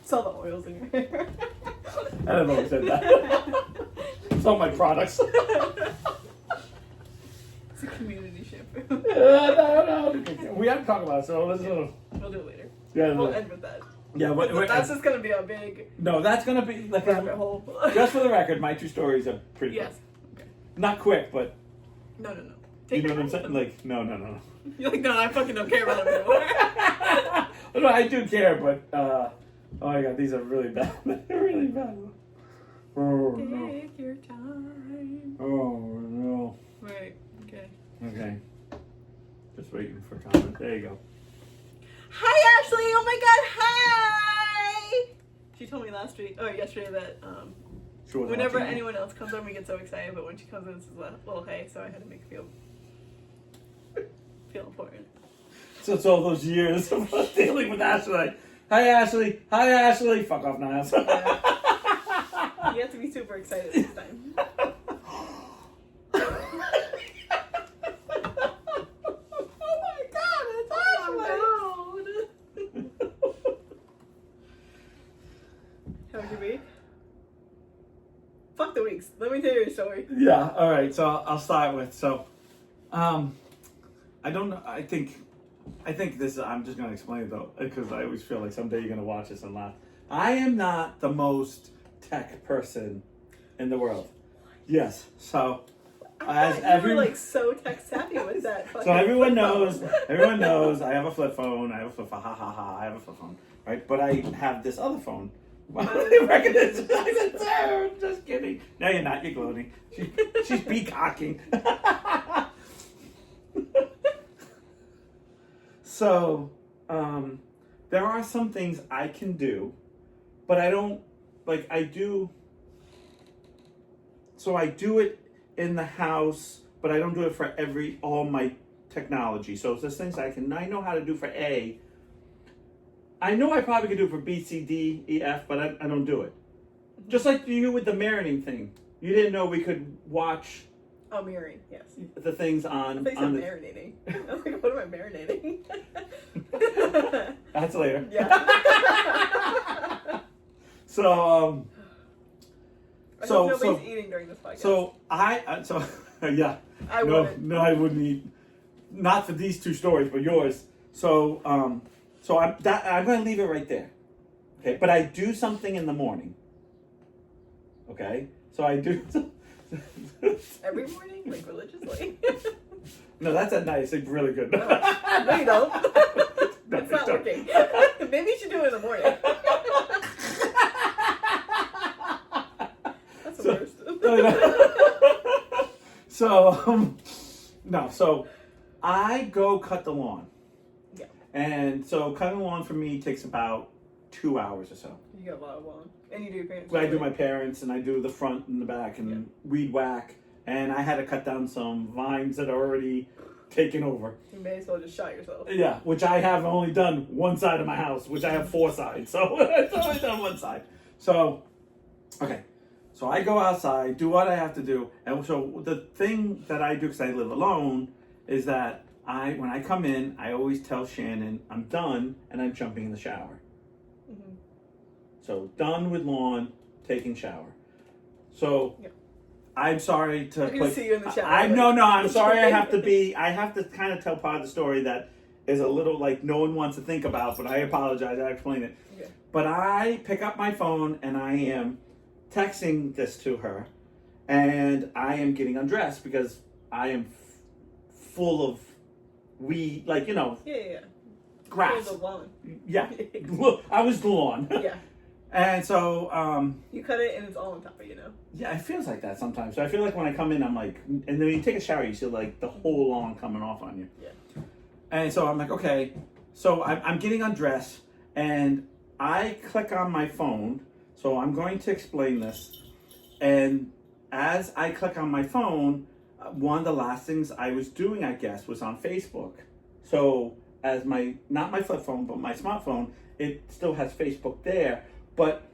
Sell the oils in your hair. I don't know who said that. It's all my products. It's a community shampoo. No. We have to talk about it, so let's We'll do it later. Yeah, We'll end with that. Yeah, That's just gonna be a big No, that's gonna be like rabbit hole. just for the record, my 2 stories are pretty quick. Yes. Okay. Not quick, but No. you Take know your what I'm time. saying? Like, no. You're like, no, I fucking don't care about them anymore. No, I do care, but oh my god, these are really bad. They're really bad. Oh no. Take your time. Oh no. Right. Okay. Okay. Just waiting for comment. There you go. Hi, Ashley. Oh my God. Hi. She told me yesterday that She wasn't whenever watching. anyone else comes on, we get so excited, but when she comes in, it's a little hey, so I had to make her feel important. So it's all those years of dealing with Ashley. Hi Ashley. Hi Ashley. Fuck off, Niles. Yeah. You have to be super excited this time. How was your week? Fuck the weeks. Let me tell you your story. Yeah. All right. So I'll start with I don't know. I think this. I'm just gonna explain it though, because I always feel like someday you're gonna watch this and laugh. I am not the most tech person in the world. Yes. So as You were like so tech savvy with that. so everyone knows. Everyone knows. I have a flip phone. I have a flip phone. Ha ha ha. I have a flip phone. Right. But I have this other phone. I said, "Sir, I'm just kidding." No, you're not. You're gloating. She's peacocking. So, there are some things I can do, but I don't, like, I do, so I do it in the house, but I don't do it for all my technology. So there's things I know how to do for A. I know I probably could do it for B, C, D, E, F, but I don't do it. Just like you with the marinating thing. You didn't know we could watch Oh, marinating, yes. the things on I the marinating. I'm like, what am I marinating? That's later. Yeah. So I hope nobody's eating during this podcast. Yeah. I wouldn't. No, I wouldn't eat. Not for these 2 stories, but yours. So I'm going to leave it right there. Okay, but I do something in the morning. Okay, so I do. Every morning, like religiously. No, that's at night. It's like really good. No, you don't. No, It's not don't. working. Maybe you should do it in the morning. That's the worst. So I go cut the lawn. Yeah. And so cutting the lawn for me takes about 2 hours or so. You got a lot of lawn. And you do your parents. I do my parents, and I do the front and the back, and weed whack. And I had to cut down some vines that are already taken over. You may as well just shot yourself. Yeah, which I have only done one side of my house, which I have 4 sides. So it's only done one side. So, okay. So I go outside, do what I have to do. And so the thing that I do, because I live alone, is that when I come in, I always tell Shannon I'm done and I'm jumping in the shower. Mm-hmm. So done with lawn, taking shower. So I'm sorry to I'm gonna see you in the shower. I'm sorry. I have to kind of tell part of the story that is a little like no one wants to think about, but I apologize. I explain it. Okay. But I pick up my phone and I am texting this to her, and I am getting undressed because I am full of weed, like, Yeah. grass. Full of lawn. Yeah. I was the lawn. Yeah. And so, You cut it and it's all on top of you, yeah, it feels like that sometimes. So I feel like when I come in, I'm like, and then when you take a shower, you see like the whole lawn coming off on you. Yeah. And so I'm like, okay. So I'm getting undressed, and I click on my phone. So I'm going to explain this. And as I click on my phone, one of the last things I was doing, I guess, was on Facebook. So as not my flip phone, but my smartphone, it still has Facebook there. But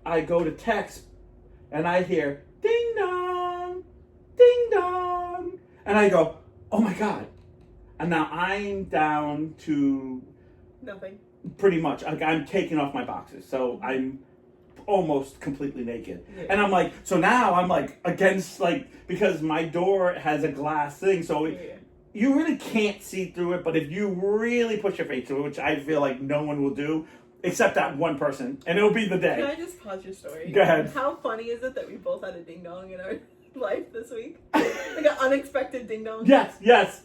I go to text, and I hear, ding dong, ding dong. And I go, oh my God. And now I'm down to Nothing. Pretty much. Like, I'm taking off my boxers. So I'm almost completely naked. Yeah. And I'm like, so now I'm like against, like, because my door has a glass thing. So you really can't see through it. But if you really push your face through it, which I feel like no one will do, except that one person. And it'll be the day. Can I just pause your story? Go ahead. How funny is it that we both had a ding dong in our life this week? Like an unexpected ding dong? Yes.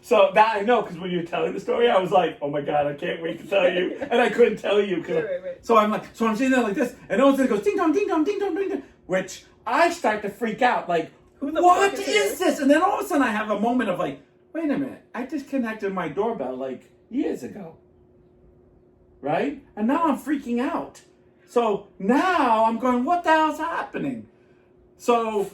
So that I know, because when you were telling the story, I was like, oh my God, I can't wait to tell you. And I couldn't tell you. Right. So I'm sitting there like this, and all of a sudden it goes ding dong, ding dong, ding dong, ding dong, which I start to freak out. Like, what is this? And then all of a sudden I have a moment of like, wait a minute, I disconnected my doorbell like years ago. Right? And now I'm freaking out. So now I'm going, what the hell's happening? So,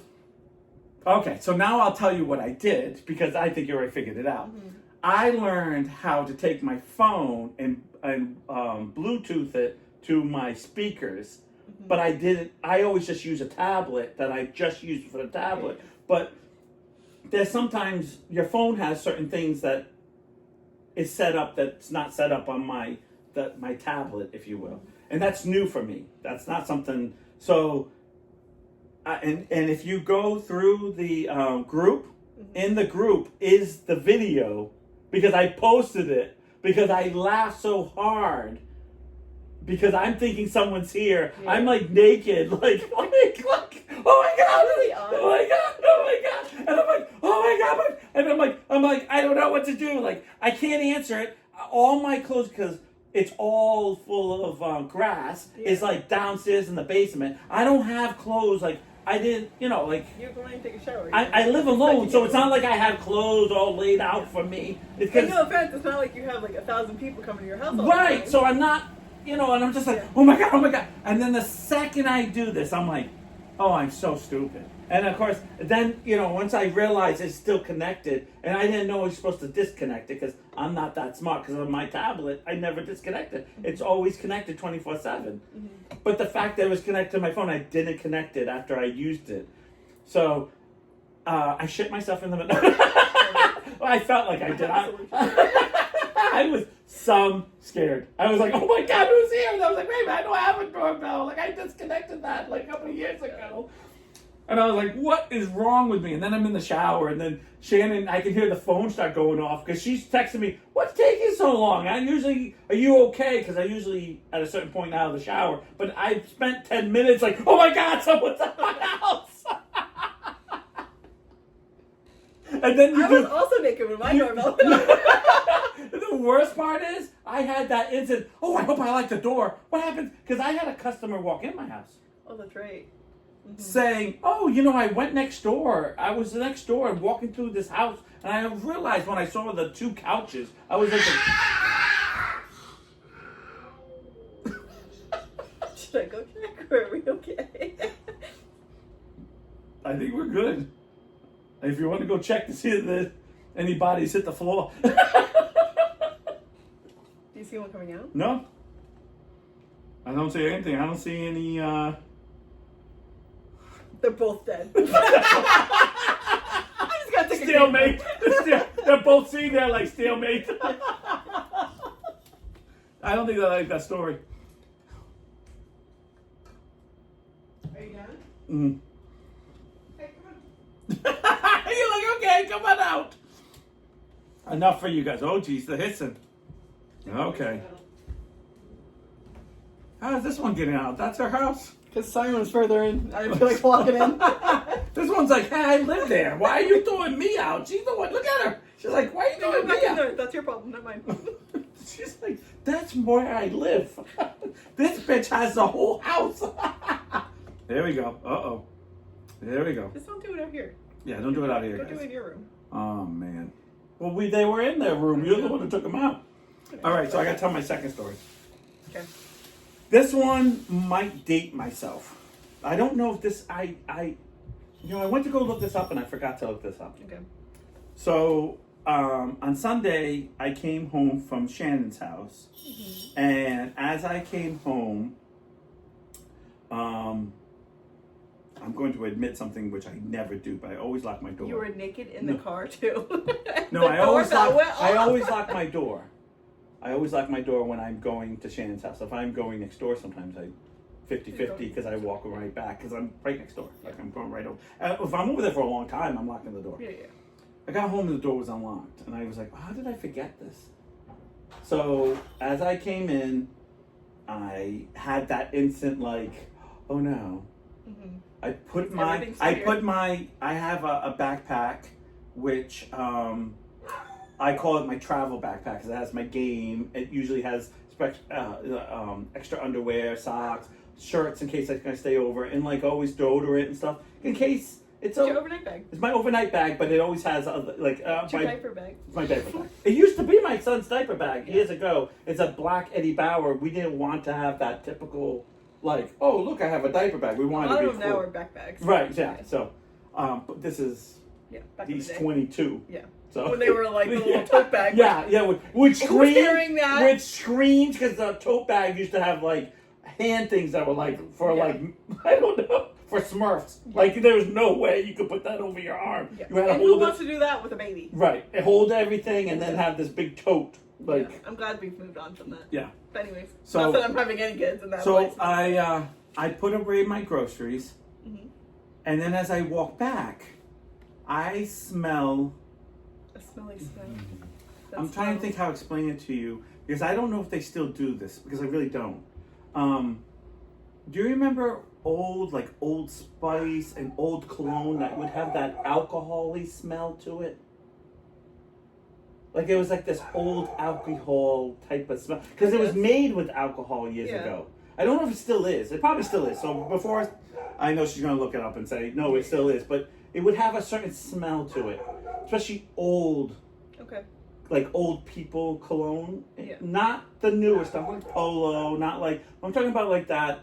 okay, so now I'll tell you what I did, because I think you already figured it out. Mm-hmm. I learned how to take my phone and Bluetooth it to my speakers, but I always just use a tablet that I just use for the tablet. But there's sometimes your phone has certain things that is set up that's not set up on my tablet, if you will. And that's new for me. That's not something, so... and if you go through the group, in the group is the video, because I posted it, because I laughed so hard, because I'm thinking someone's here. Yeah. I'm like naked, like oh my God, and I'm like, oh my God, and I'm like, I don't know what to do. Like, I can't answer it. All my clothes, because it's all full of grass, is like downstairs in the basement. I don't have clothes, like, I didn't, like... You're going to take a shower. I live alone, so it's not like I have clothes all laid out for me. And no offense, it's not like you have like 1,000 people coming to your house all the right, time. so I'm not, and I'm just like, oh my God. And then the second I do this, I'm like, oh, I'm so stupid. And of course, then, once I realized it's still connected, and I didn't know I was supposed to disconnect it, because I'm not that smart, because on my tablet, I never disconnect it. It's always connected 24/7. Mm-hmm. But the fact that it was connected to my phone, I didn't connect it after I used it. So, I shit myself in the middle. Well, I felt like I did. I was scared. I was like, oh my God, who's here? And I was like, wait a minute, I don't have a doorbell. Like, I disconnected that like a couple of years ago. And I was like, what is wrong with me? And then I'm in the shower, and then Shannon, I can hear the phone start going off, because she's texting me, what's taking so long? Are you okay? Because I usually, at a certain point out of the shower, but I spent 10 minutes like, oh my God, someone's at my house. And then I was also naked with my doorbell. The worst part is, I had that instant, oh, I hope I like the door. What happened? Because I had a customer walk in my house. Oh, that's right. Mm-hmm. Saying, oh, I went next door. I was next door and walking through this house, and I realized when I saw the 2 couches, I was like, should I go check, or are we okay? I think we're good. If you want to go check to see if any bodies hit the floor. Do you see one coming out? No. I don't see anything. I don't see any, They're both dead. I just gotta take stalemate. They're both sitting there like stalemate. I don't think I like that story. Are you done? Mm. Hey, come on. You're like, okay, come on out. Enough for you guys. Oh, geez, the hissing. Okay. How is this one getting out? That's her house. Because Simon's further in. I feel like walking in. This one's like, hey, I live there. Why are you throwing me out? She's the one. Look at her. She's like, why are you throwing me out? There. That's your problem, not mine. She's like, that's where I live. This bitch has the whole house. There we go. Uh-oh. There we go. Just don't do it out here. Yeah, don't do it out here, Don't guys. do it in your room. Oh, man. Well, they were in their room. You're the one who took them out. All right, so I got to tell my second story. Okay. This one might date myself. I don't know if this, I went to go look this up and I forgot to look this up. Okay. So, on Sunday, I came home from Shannon's house. Mm-hmm. And as I came home, I'm going to admit something which I never do, but I always lock my door. You were naked in the car too. No, I always lock my door. I always lock my door when I'm going to Shannon's house. If I'm going next door, sometimes I 50-50 because I walk right back because I'm right next door. Like I'm going right over. If I'm over there for a long time, I'm locking the door. Yeah. I got home and the door was unlocked, and I was like, "How did I forget this?" So as I came in, I had that instant like, "Oh no." Mm-hmm. I have a backpack, which I call it my travel backpack because it has my game. It usually has extra underwear, socks, shirts in case I can stay over, and like always deodorant and stuff in case it's your overnight bag. It's my overnight bag, but it always has It's your diaper bag. It's my diaper bag. It used to be my son's diaper bag years ago. It's a black Eddie Bauer. We didn't want to have that typical. Like, oh, look, I have a diaper bag. We wanted to be cool. Now are backpacks. Right, yeah. So, but this is, he's 22. Yeah. So when they were like the little tote bag. Yeah, which Who's carrying that? Which screams, because the tote bag used to have, like, hand things that were, like, for, like, I don't know, for Smurfs. Yeah. Like, there was no way you could put that over your arm. Yeah. You had to and hold who wants to do that with a baby? Right. Hold everything and then have this big tote. Like, I'm glad we've moved on from that. Yeah. But anyways, so, not that I'm having any kids in that so place. I put away my groceries, and then as I walk back, I smell. A smelly smell. I'm trying to think how to explain it to you because I don't know if they still do this because I really don't. Do you remember Old Spice and Old Cologne that would have that alcohol-y smell to it? Like it was like this old alcohol type of smell because it was made with alcohol years ago. I don't know if it still is. It probably still is. So before, I know she's going to look it up and say, no, it still is. But it would have a certain smell to it, especially old. Okay. Like old people cologne. Yeah. Not the newer stuff, like Polo, not like, I'm talking about like that,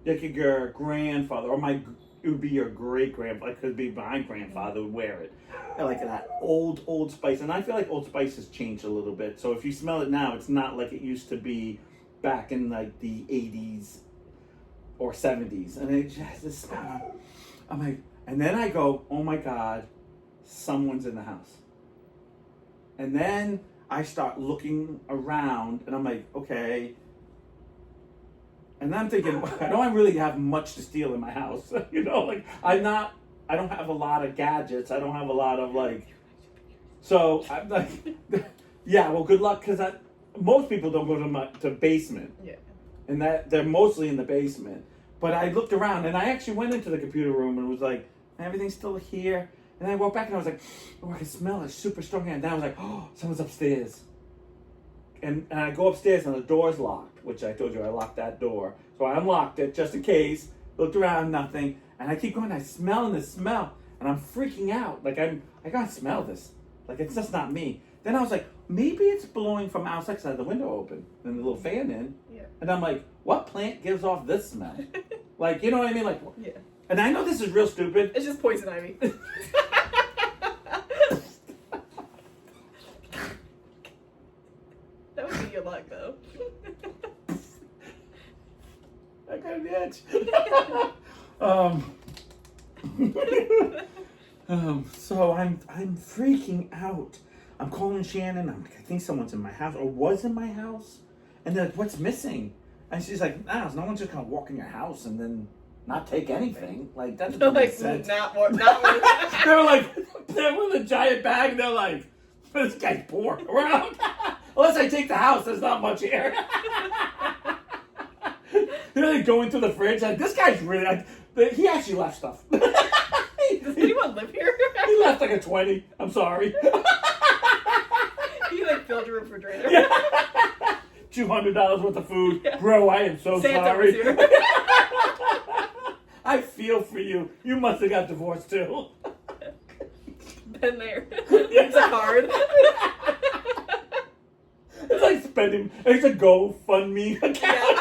like your grandfather, or it would be your great-grandfather, it could be my grandfather would wear it. Like that Old Spice. And I feel like Old Spice has changed a little bit. So if you smell it now, it's not like it used to be back in like the 80s or 70s. And it just has this smell. I'm like, and then I go, oh my God, someone's in the house. And then I start looking around and I'm like, okay. And I'm thinking, I don't really have much to steal in my house. You know, like I don't have a lot of gadgets. I don't have a lot of like, so I'm like, yeah, well, good luck. Cause most people don't go to basement. Yeah. And that they're mostly in the basement. But I looked around and I actually went into the computer room and was like, everything's still here. And I walked back and I was like, oh, I can smell it super strong. And then I was like, oh, someone's upstairs. And I go upstairs and the door's locked, which I told you I locked that door. So I unlocked it just in case, looked around, nothing. And I keep going, I smell this smell. And I'm freaking out. Like I gotta smell this. Like it's just not me. Then I was like, maybe it's blowing from outside because I had the window open and the little fan in. Yeah. And I'm like, what plant gives off this smell? Like, you know what I mean? Like, yeah. And I know this is real stupid. It's just poison ivy. That would be your luck, though. I got an itch. So I'm freaking out. I'm calling Shannon. I think someone's in my house or was in my house. And they're like, what's missing? And she's like, no one's just gonna walk in your house and then not take anything. Like that doesn't make sense. Not they're with a giant bag and they're like, this guy's poor around. Unless I take the house, there's not much here. They're like going through the fridge. Like, this guy's really he actually left stuff. Does anyone live here? He left like a 20. I'm sorry. He like filled your refrigerator. Yeah. $200 worth of food. Yeah. Bro, I am so Santa sorry. was here. I feel for you. You must have got divorced too. Been there. It's hard. It's like spending. It's a GoFundMe account.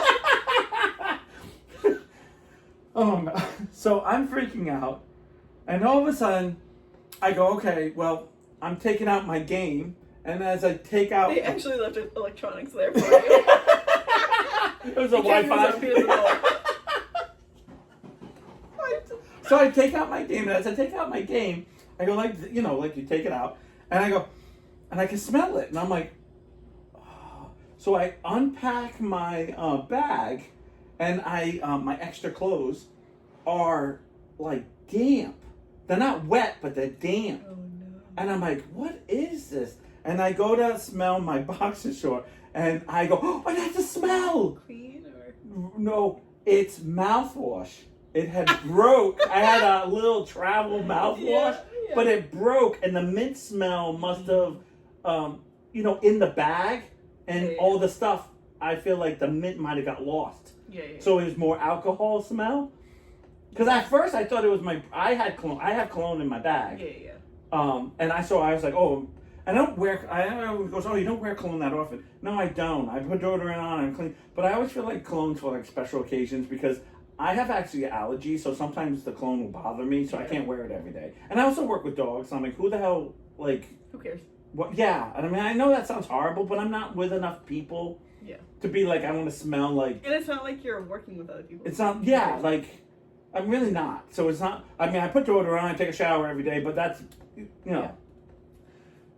Yeah. So I'm freaking out, and all of a sudden, I go, okay, well, I'm taking out my game, and as I take out, they actually left electronics there for you. It was a Wi-Fi. So I take out my game, and as I take out my game, I go like you take it out, and I go, and I can smell it, and I'm like, oh. So I unpack my bag, and my extra clothes are like damp. They're not wet, but they're damp. Oh no. And I'm like, what is this? And I go to smell my boxer short, and I go, oh, that's a smell. Clean or? No, it's mouthwash. It had broke. I had a little travel mouthwash, but it broke, and the mint smell must have, in the bag, and all the stuff. I feel like the mint might have got lost. Yeah. So it was more alcohol smell. Because at first I thought it was I have cologne in my bag. Yeah. And I was like, oh, I don't wear. Everyone goes, oh, you don't wear cologne that often. No, I don't. I put deodorant on and clean. But I always feel like cologne's for like special occasions because I have actually allergies, so sometimes the cologne will bother me, so I can't wear it every day. And I also work with dogs, so I'm like, who the hell, like... Who cares? What? Yeah, and I mean, I know that sounds horrible, but I'm not with enough people to be like, I want to smell like... And it's not like you're working with other people. It's not, like, I'm really not. So it's not, I mean, I put deodorant on, I take a shower every day, but that's, Yeah.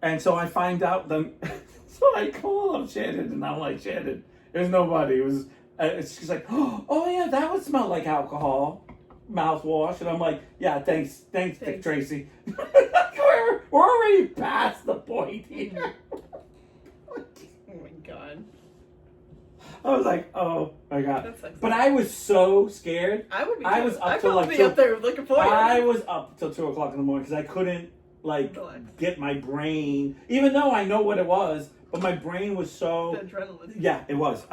And so I find out then, so I call up Shannon, and I'm like, Shannon, there's nobody. It was... she's like, oh yeah, that would smell like alcohol, mouthwash. And I'm like, yeah, thanks, Dick Tracy. we're already past the point here. Oh my god. I was like, oh my god. That sucks. But I was so scared. I would be. I was up till like up there looking for you. I was up till 2:00 in the morning because I couldn't get my brain, even though I know what it was. But my brain was so... The adrenaline. Yeah, it was.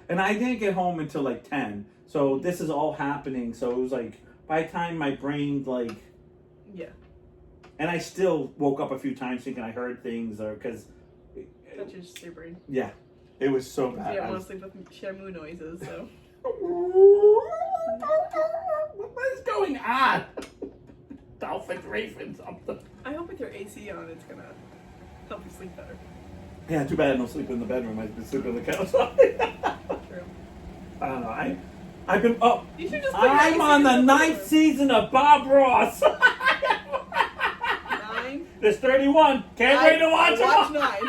And I didn't get home until like 10. So this is all happening. So it was like, by the time my brain Yeah. And I still woke up a few times thinking I heard things because... That's just your brain. Yeah. It was so bad. Yeah, mostly with Shamu noises, so... What is going on? Dolphins, ravens, something. I hope with your AC on, it's gonna help you sleep better. Yeah, too bad I don't sleep in the bedroom. I've been sleeping on the couch. True. I don't know. I've been up. You should just. I'm on the 9th season of Bob Ross. 9. There's 31. Can't wait to watch them. Watch 9.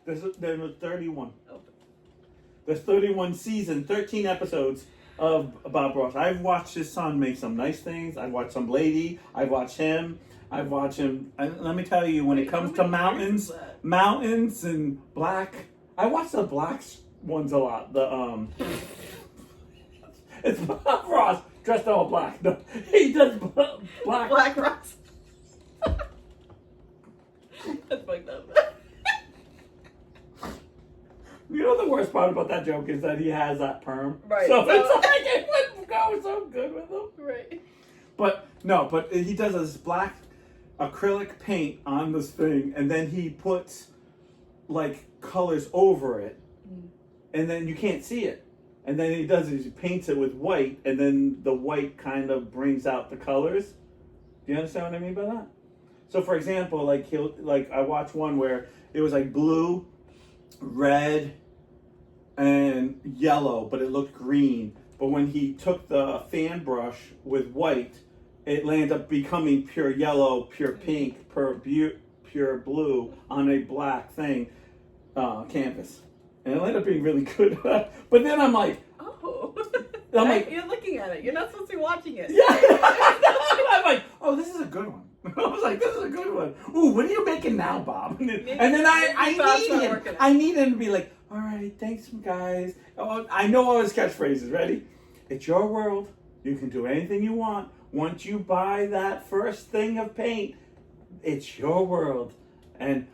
There's 39. There was 31. Oh. There's 31 season, 13 episodes of Bob Ross. I've watched his son make some nice things. I've watched some lady. I've watched him. I've watched him. Let me tell you, when it comes to mountains and black, I watch the black ones a lot. It's Bob Ross dressed all black. No, he does black. Black Ross. That's fucked up. You know the worst part about that joke is that he has that perm. Right. So it's like it wouldn't go so good with him. Right. But he does this black acrylic paint on this thing, and then he puts like colors over it, and then you can't see it. And then he paints it with white, and then the white kind of brings out the colors. Do you understand what I mean by that? So for example, I watched one where it was like blue, red, and yellow, but it looked green. But when he took the fan brush with white, it landed up becoming pure yellow, pure pink, pure blue on a black canvas. And it ended up being really good. But then I'm like... Oh. You're looking at it. You're not supposed to be watching it. Yeah. I'm like, oh, this is a good one. I was like, this is a good one. Ooh, what are you making now, Bob? And then I need him to be like, all right, thanks, guys. Oh, I know all his catchphrases. Ready? It's your world. You can do anything you want. Once you buy that first thing of paint, it's your world. And,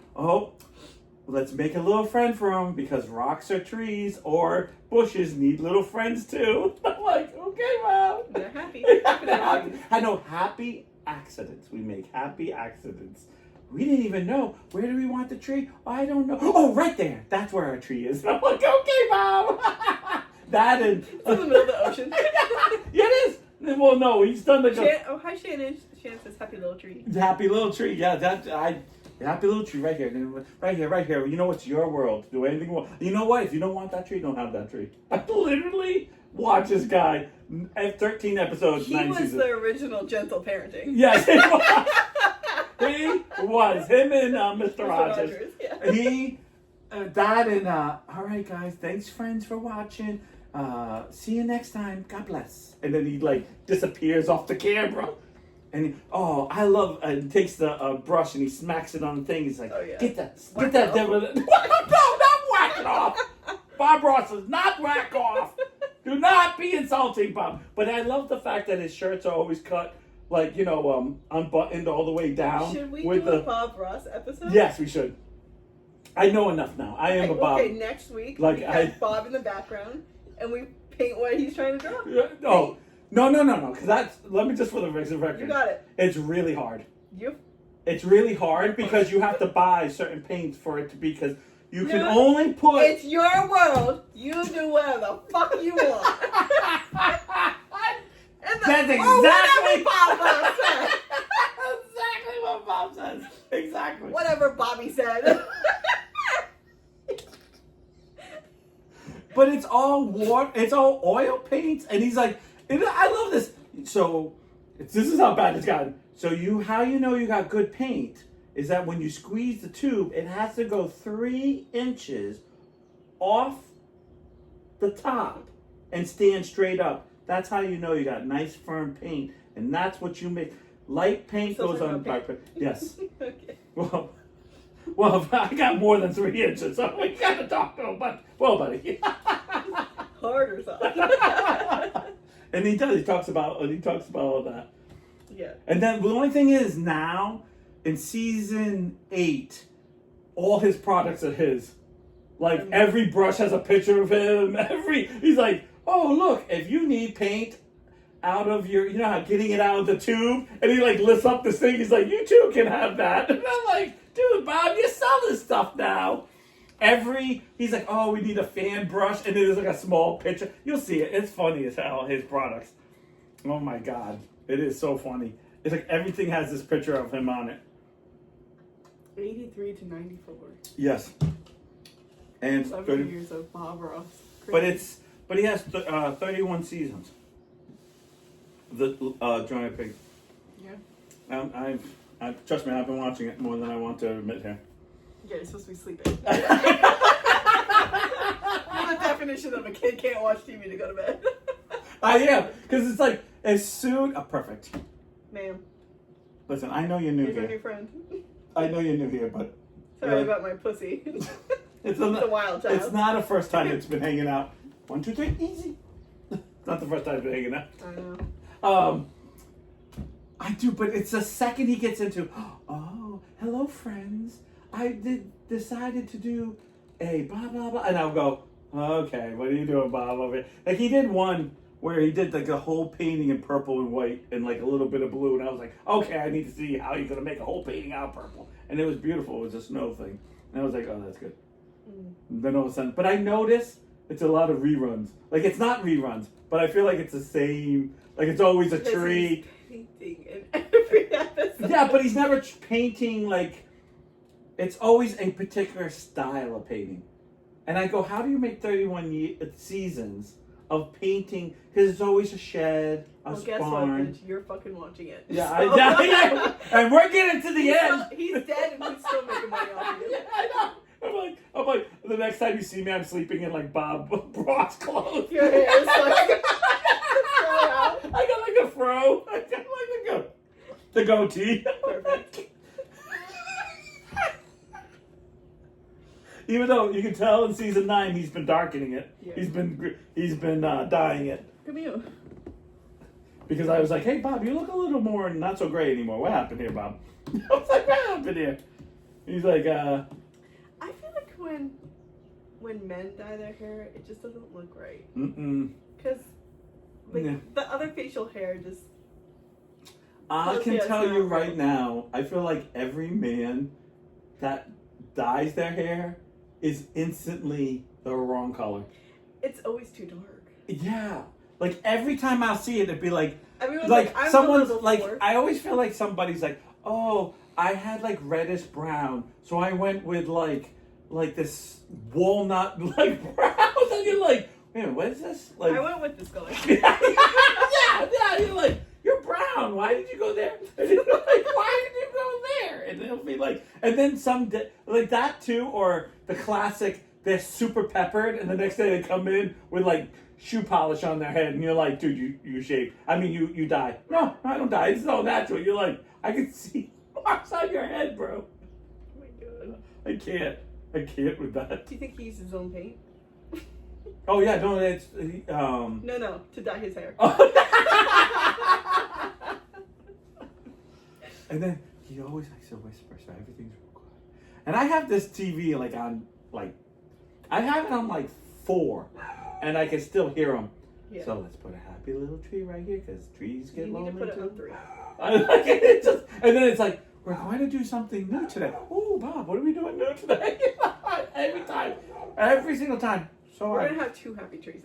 let's make a little friend for him because rocks or trees or bushes need little friends too. I'm like, okay, Mom. They're happy. I know, happy accidents. We make happy accidents. We didn't even know. Where do we want the tree? I don't know. Oh, right there. That's where our tree is. I'm like, okay, Mom. That and... It's in the middle of the ocean. Yeah, it is. Well, no, he's done the... Hi, Shannon. Shannon says happy little tree. Happy little tree. Yeah, happy little tree right here. Right here. You know what's your world. Do anything you want. You know what? If you don't want that tree, don't have that tree. I literally watched this guy at 13 episodes. He was the original gentle parenting. Yes, he was. He was. Him and Mr. Rogers. Yeah. that and all right, guys. Thanks, friends, for watching. See you next time. God bless. And then he like disappears off the camera. And I love. He takes the brush and he smacks it on the thing. He's like, get that devil. No, not whack it off. Bob Ross does not whack off. Do not be insulting, Bob. But I love the fact that his shirts are always cut, like, unbuttoned all the way down. Should we do a Bob Ross episode? Yes, we should. I know enough now. I am a Bob. Okay, next week we have Bob in the background, and we paint what he's trying to draw. No. Because let me just for the record. You got it. It's really hard. You. It's really hard because you have to buy certain paints for it to be, because you can only put. It's your world. You do whatever the fuck you want. That's exactly Bob Ross said. Exactly what Bob says. Exactly. Whatever Bobby said. But it's all water. It's all oil paints, and he's like, I love this. So this is how bad it's gotten. So how you know you got good paint is that when you squeeze the tube, it has to go 3 inches off the top and stand straight up. That's how you know you got nice firm paint, and that's what you make. Light paint goes on dark paint. Yes. Okay. Well, I got more than 3 inches, so we gotta talk to him. But buddy. Hard or something. And he does. He talks about all that. Yeah. And then the only thing is now in season 8, all his products are his. Like every brush has a picture of him. He's like, oh look, if you need paint out of your, getting it out of the tube, and he like lifts up this thing. He's like, you too can have that. And I'm like, dude, Bob, you sell this stuff now. He's like, oh, we need a fan brush, and there's like a small picture. You'll see it. It's funny as hell, his products. Oh my God. It is so funny. It's like everything has this picture of him on it. 83 to 94. Yes. And 7 years of Bob Ross. Crazy. But he has 31 seasons. The Joanna Pig. Yeah. Trust me, I've been watching it more than I want to admit here. Yeah, you're supposed to be sleeping. You're the definition of a kid can't watch TV to go to bed. I am, because it's like as soon. Perfect. Ma'am. Listen, I know you're new Here's here. our new friend. I know you're new here, but sorry about my pussy. It's a wild child. It's not the first time it's been hanging out. 1, 2, 3, easy. Not the first time it's been hanging out. I know. I do, but it's the second he gets into, oh, hello, friends. I decided to do a blah, blah, blah. And I'll go, okay, what are you doing, Bob, over here? Like, he did one where he did, like, a whole painting in purple and white and, like, a little bit of blue. And I was like, okay, I need to see how you're going to make a whole painting out of purple. And it was beautiful. It was a snow thing. And I was like, oh, that's good. And then all of a sudden, but I noticed it's a lot of reruns. Like, it's not reruns, but I feel like it's the same. Like, it's always a tree. Painting in every episode. Yeah, but he's never painting, like, it's always a particular style of painting. And I go, how do you make 31 seasons of painting? Because it's always a shed, a guess barn. what, bitch? You're fucking watching it. Yeah, So- yeah. And we're getting to the end. He's dead and he's still making money off you. Yeah, I know. I'm like, the next time you see me, I'm sleeping in like Bob Ross clothes. Your hair is like I got like a fro. I got like the goatee. perfect. Even though you can tell in season 9 he's been darkening it. Yeah. He's been dyeing it. Come here. Because I was like, hey Bob, you look a little more not so gray anymore. What happened here, Bob? I was like, what happened here? He's like, I feel like when men dye their hair, it just doesn't look right. Because the other facial hair just. I can tell you right now, I feel like every man that dyes their hair is instantly the wrong color. It's always too dark. Yeah. Like every time I'll see it, it'd be like, Everyone's I'm someone's level like, 4. I always feel like somebody's like, oh, I had like reddish brown, so I went with like this walnut like brown, and you're like, man, what is this? Like, I went with this color. yeah, you're like, you're brown. Why did you go there? And you're like, why did you go there? And it'll be like, and then some like that too, or the classic. They're super peppered, and the next day they come in with like shoe polish on their head, and you're like, dude, you shave. I mean, you die. No, I don't die. It's all natural. You're like, I can see marks on your head, bro. Oh my god. I can't with that. Do you think he uses his own paint? Oh yeah, no, it's No, to dye his hair. And then he always likes to whisper, so everything's real quiet. And I have this TV I have it on like 4, and I can still hear him. Yeah. So let's put a happy little tree right here, because trees get lonely. You need to put it on 3. I like it. And then it's like, we're going to do something new today. Oh, Bob, what are we doing new today? Every single time. So we're gonna have 2 happy trees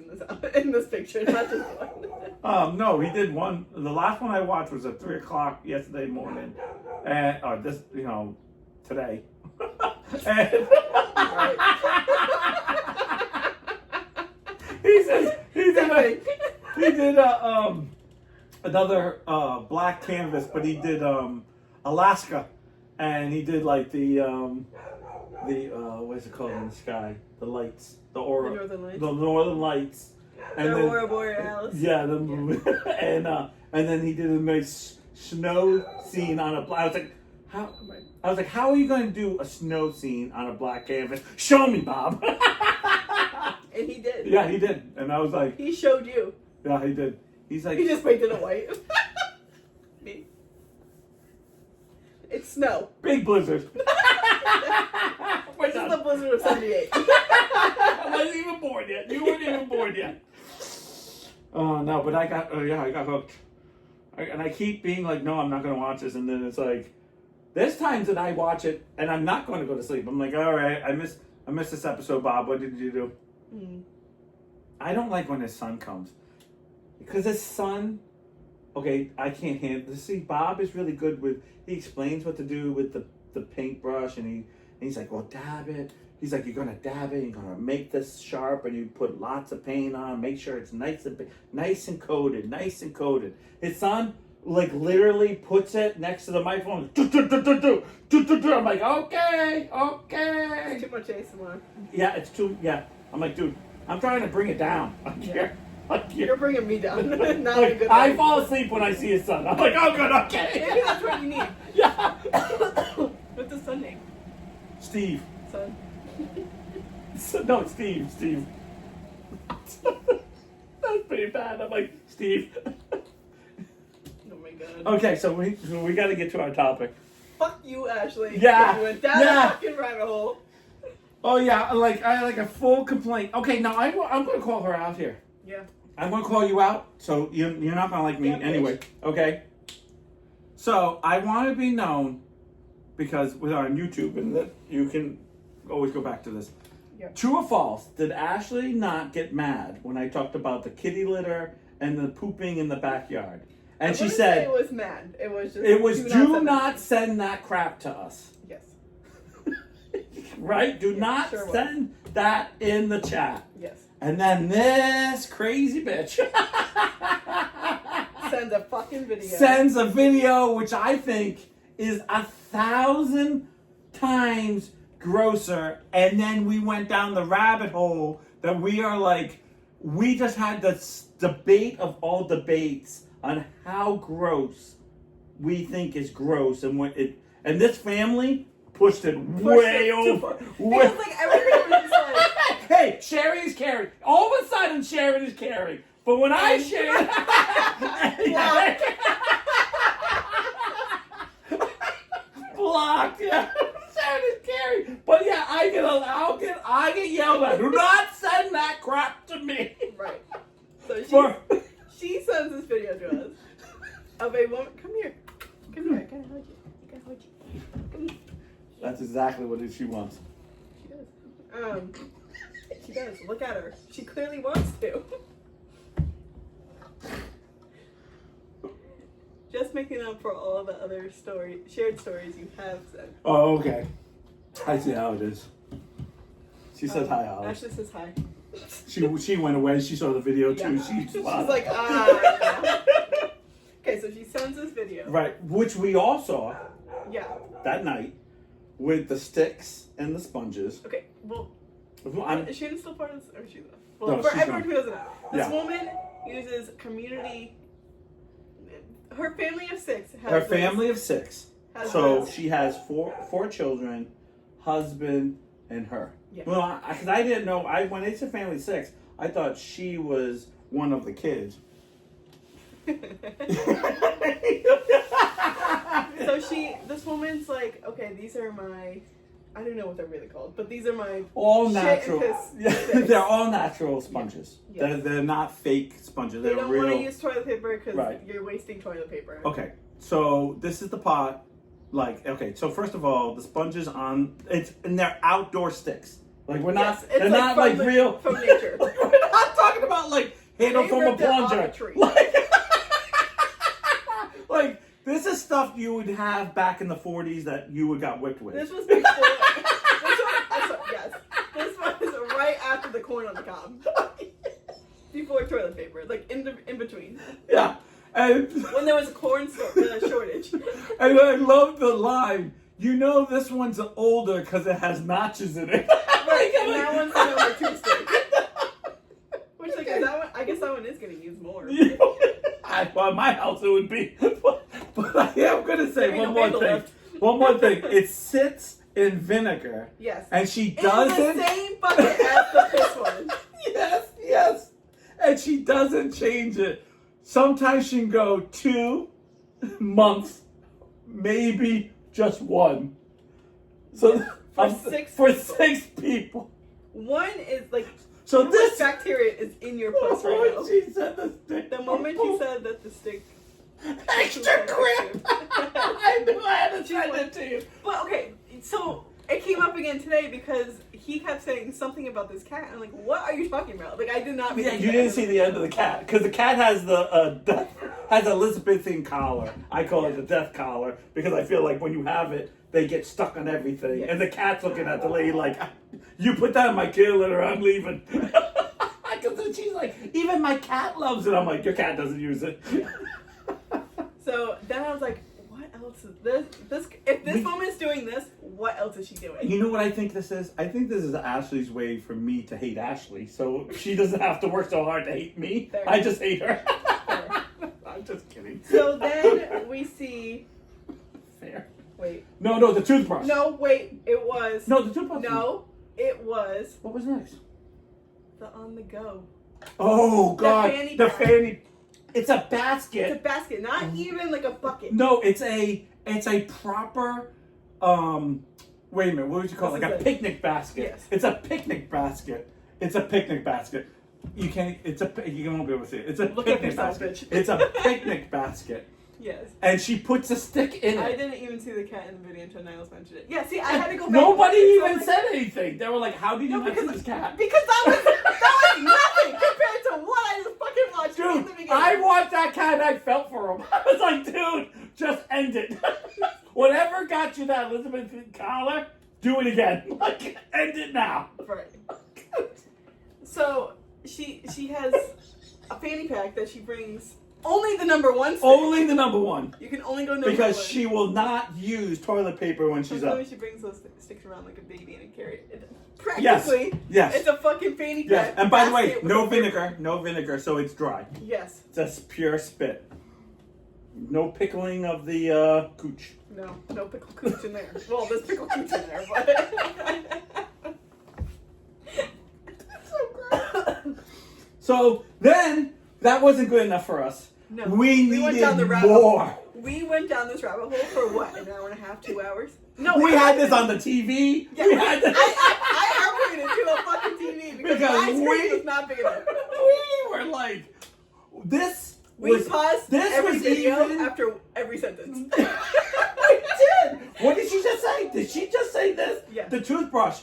in this picture, not just one. No, he did one. The last one I watched was at 3:00 yesterday morning, and today. And he did another black canvas, but he did Alaska, and he did like the what's it called in the sky? The lights, the northern lights, and the aurora borealis. Yeah, and then he did a nice snow scene on a black. I was like, how are you going to do a snow scene on a black canvas? Show me, Bob. And he did. Yeah, he did, and I was like, he showed you. Yeah, he did. He's like, he just painted it white. Me. It's snow. Big blizzard. This is the blizzard of 78. I wasn't even born yet. You weren't even born yet. Oh no, but I got hooked. And I keep being like, no, I'm not going to watch this. And then it's like, there's times that I watch it and I'm not going to go to sleep. I'm like, all right, I missed this episode, Bob. What did you do? I don't like when his son comes. Because his son, okay, I can't handle this. See, Bob is really good he explains what to do with the paintbrush, and he's like, well, dab it. He's like, you're going to dab it, you're going to make this sharp, and you put lots of paint on, make sure it's nice and coated. His son, like, literally puts it next to the microphone. I'm like, okay. It's too much ASMR. Yeah, it's too, yeah. I'm like, dude, I'm trying to bring it down. You're bringing me down. Not like, a good I fall asleep when I see his son. I'm like, oh, good, okay. Maybe that's what you need. Yeah. What's his son name? Steve. Son. No, Steve. That's pretty bad. I'm like, Steve. Oh my god. Okay, so we got to get to our topic. Fuck you, Ashley. Yeah. You went down the fucking rabbit hole. Oh yeah, I like a full complaint. Okay, now I'm going to call her out here. Yeah. I'm going to call you out, so you're not going to like me anyway. Okay? So, I want to be known, because we're on YouTube, and that you can always go back to this. Yep. True or false, did Ashley not get mad when I talked about the kitty litter and the pooping in the backyard? And she said... it was mad. It was just... It was, do not send that crap to us. Yes. Right? Do not send that in the chat. Yes. And then this crazy bitch sends a video which I think is 1,000 times grosser. And then we went down the rabbit hole that we are like, we just had this debate of all debates on how gross we think is gross, and and this family pushed it way over. Way. It was like everything was like, hey, sharing is caring. All of a sudden, sharing is caring. But when I share, blocked. Yeah, sharing is caring. But yeah, I get yelled at. Do not send that crap to me. Right. So she sends this video to us of a woman. Come here. I gotta hold you. Come here. That's exactly what she wants. She does. She does. Look at her. She clearly wants to. Just making up for all the other shared stories you have said. Oh, okay. I see how it is. She says hi, Holly. Ashley says hi. She went away. She saw the video too. Yeah. She's like, Okay, so she sends this video. Right, which we all saw. Yeah. That night, with the sticks and the sponges. Okay. Well, I'm, is Shannon still part of this? Or is she left? No, Well, for she's everyone gone. who doesn't know, this Yeah. woman uses community. Her family of six has her this- family of 6. has So this. she has four children, husband, and her. Yeah. Well, because I didn't know, when they said family 6, I thought she was one of the kids. So this woman's like, okay, these are my, I don't know what they're really called, but these are my all shit natural. and piss sticks. They're all natural sponges. Yeah. They're not fake sponges. They They're don't real. want to use toilet paper because Right. you're wasting toilet paper. Okay, so this is the pot. Like, okay, so first of all, the sponges and they're outdoor sticks. Like, we're not, Yes, it's they're not like from real. from nature. Like, we're not talking about like handle They from a ripped it off plunger. a tree. Like, this is stuff you would have back in the 40s that you would got whipped with. This was before. Yes, this was right after the corn on the cob. Before toilet paper, like in between. Yeah, and When there was a corn shortage. and I love the line. You know, this one's older because it has notches in it. Right, and that one's on my toothpick. Which, like, is that one, I guess that one is getting used more. Well, my house it would be. But I am going to say There ain't one no more handle thing. left. One more thing. It sits in vinegar. Yes. And she In doesn't. the same bucket as the piss one. Yes. And she doesn't change it. Sometimes she can go 2 months, maybe just 1. So For 6 for people. 6 people. One is like, So how much this bacteria is in your puss right now. she said the stick. The moment she said that the stick. Extra grip. I knew I had to send it to you. But okay, so it came up again today because he kept saying something about this cat. I'm like, what are you talking about? Like, I did not. Yeah, you didn't see the end of the cat because the cat has the has a Elizabethan collar. I call it the death collar because I feel like when you have it, they get stuck on everything. Yes. And the cat's looking at the lady like, "You put that in my kill litter, I'm leaving." Because then she's like, "Even my cat loves it." I'm like, "Your cat doesn't use it." So then I was like, what else is this? If this woman's doing this, what else is she doing? You know what I think this is? I think this is Ashley's way for me to hate Ashley, so she doesn't have to work so hard to hate me. Fair. I just hate her. Fair. I'm just kidding. So then we see. Fair. Wait. No, the toothbrush. No, wait. It was. No, the toothbrush. No, it was What was next? the on the go. Oh God, fanny the pack. fanny. It's a basket. It's a basket, not even like a bucket. No, it's a proper. Wait a minute. What would you call it? This Like a is picnic basket. Yes. It's a picnic basket. It's a picnic basket. You can't. You won't be able to see it. It's a Look up picnic yourself, basket. bitch. It's a picnic basket. Yes. And she puts a stick in it. I didn't even see the cat in the video until Niles mentioned it. Yeah, see, I had to go back. Nobody and watch it, even so said anything. They were like, "How did you No, not see because this cat?" Because that was nothing compared to what I just fucking watched in the Dude, beginning. I watched that cat and I felt for him. I was like, dude, just end it. Whatever got you that Elizabeth collar, do it again. Like, end it now. Right. So she has a fanny pack that she brings only the number 1 stick. Only the number 1. You can only go number 1. Because she will not use toilet paper when she's up. Sometimes she brings those sticks around like a baby and carry it. Practically, Yes. it's a fucking fanny pack. Yes. And by the way, basket no with- vinegar, so it's dry. Yes. Just pure spit. No pickling of the cooch. No pickle cooch in there. Well, there's pickle cooch in there, but. So then, that wasn't good enough for us. No. We went needed down the rabbit more. hole. We went down this rabbit hole for what? An hour and a half, 2 hours? No, We had this on the TV. Yeah, We had this. I upgraded to a fucking TV because my screen was not big enough. We were like, this We was. paused this every was video even- after every sentence. We did. What did she just say? Did she just say this? Yeah. The toothbrush.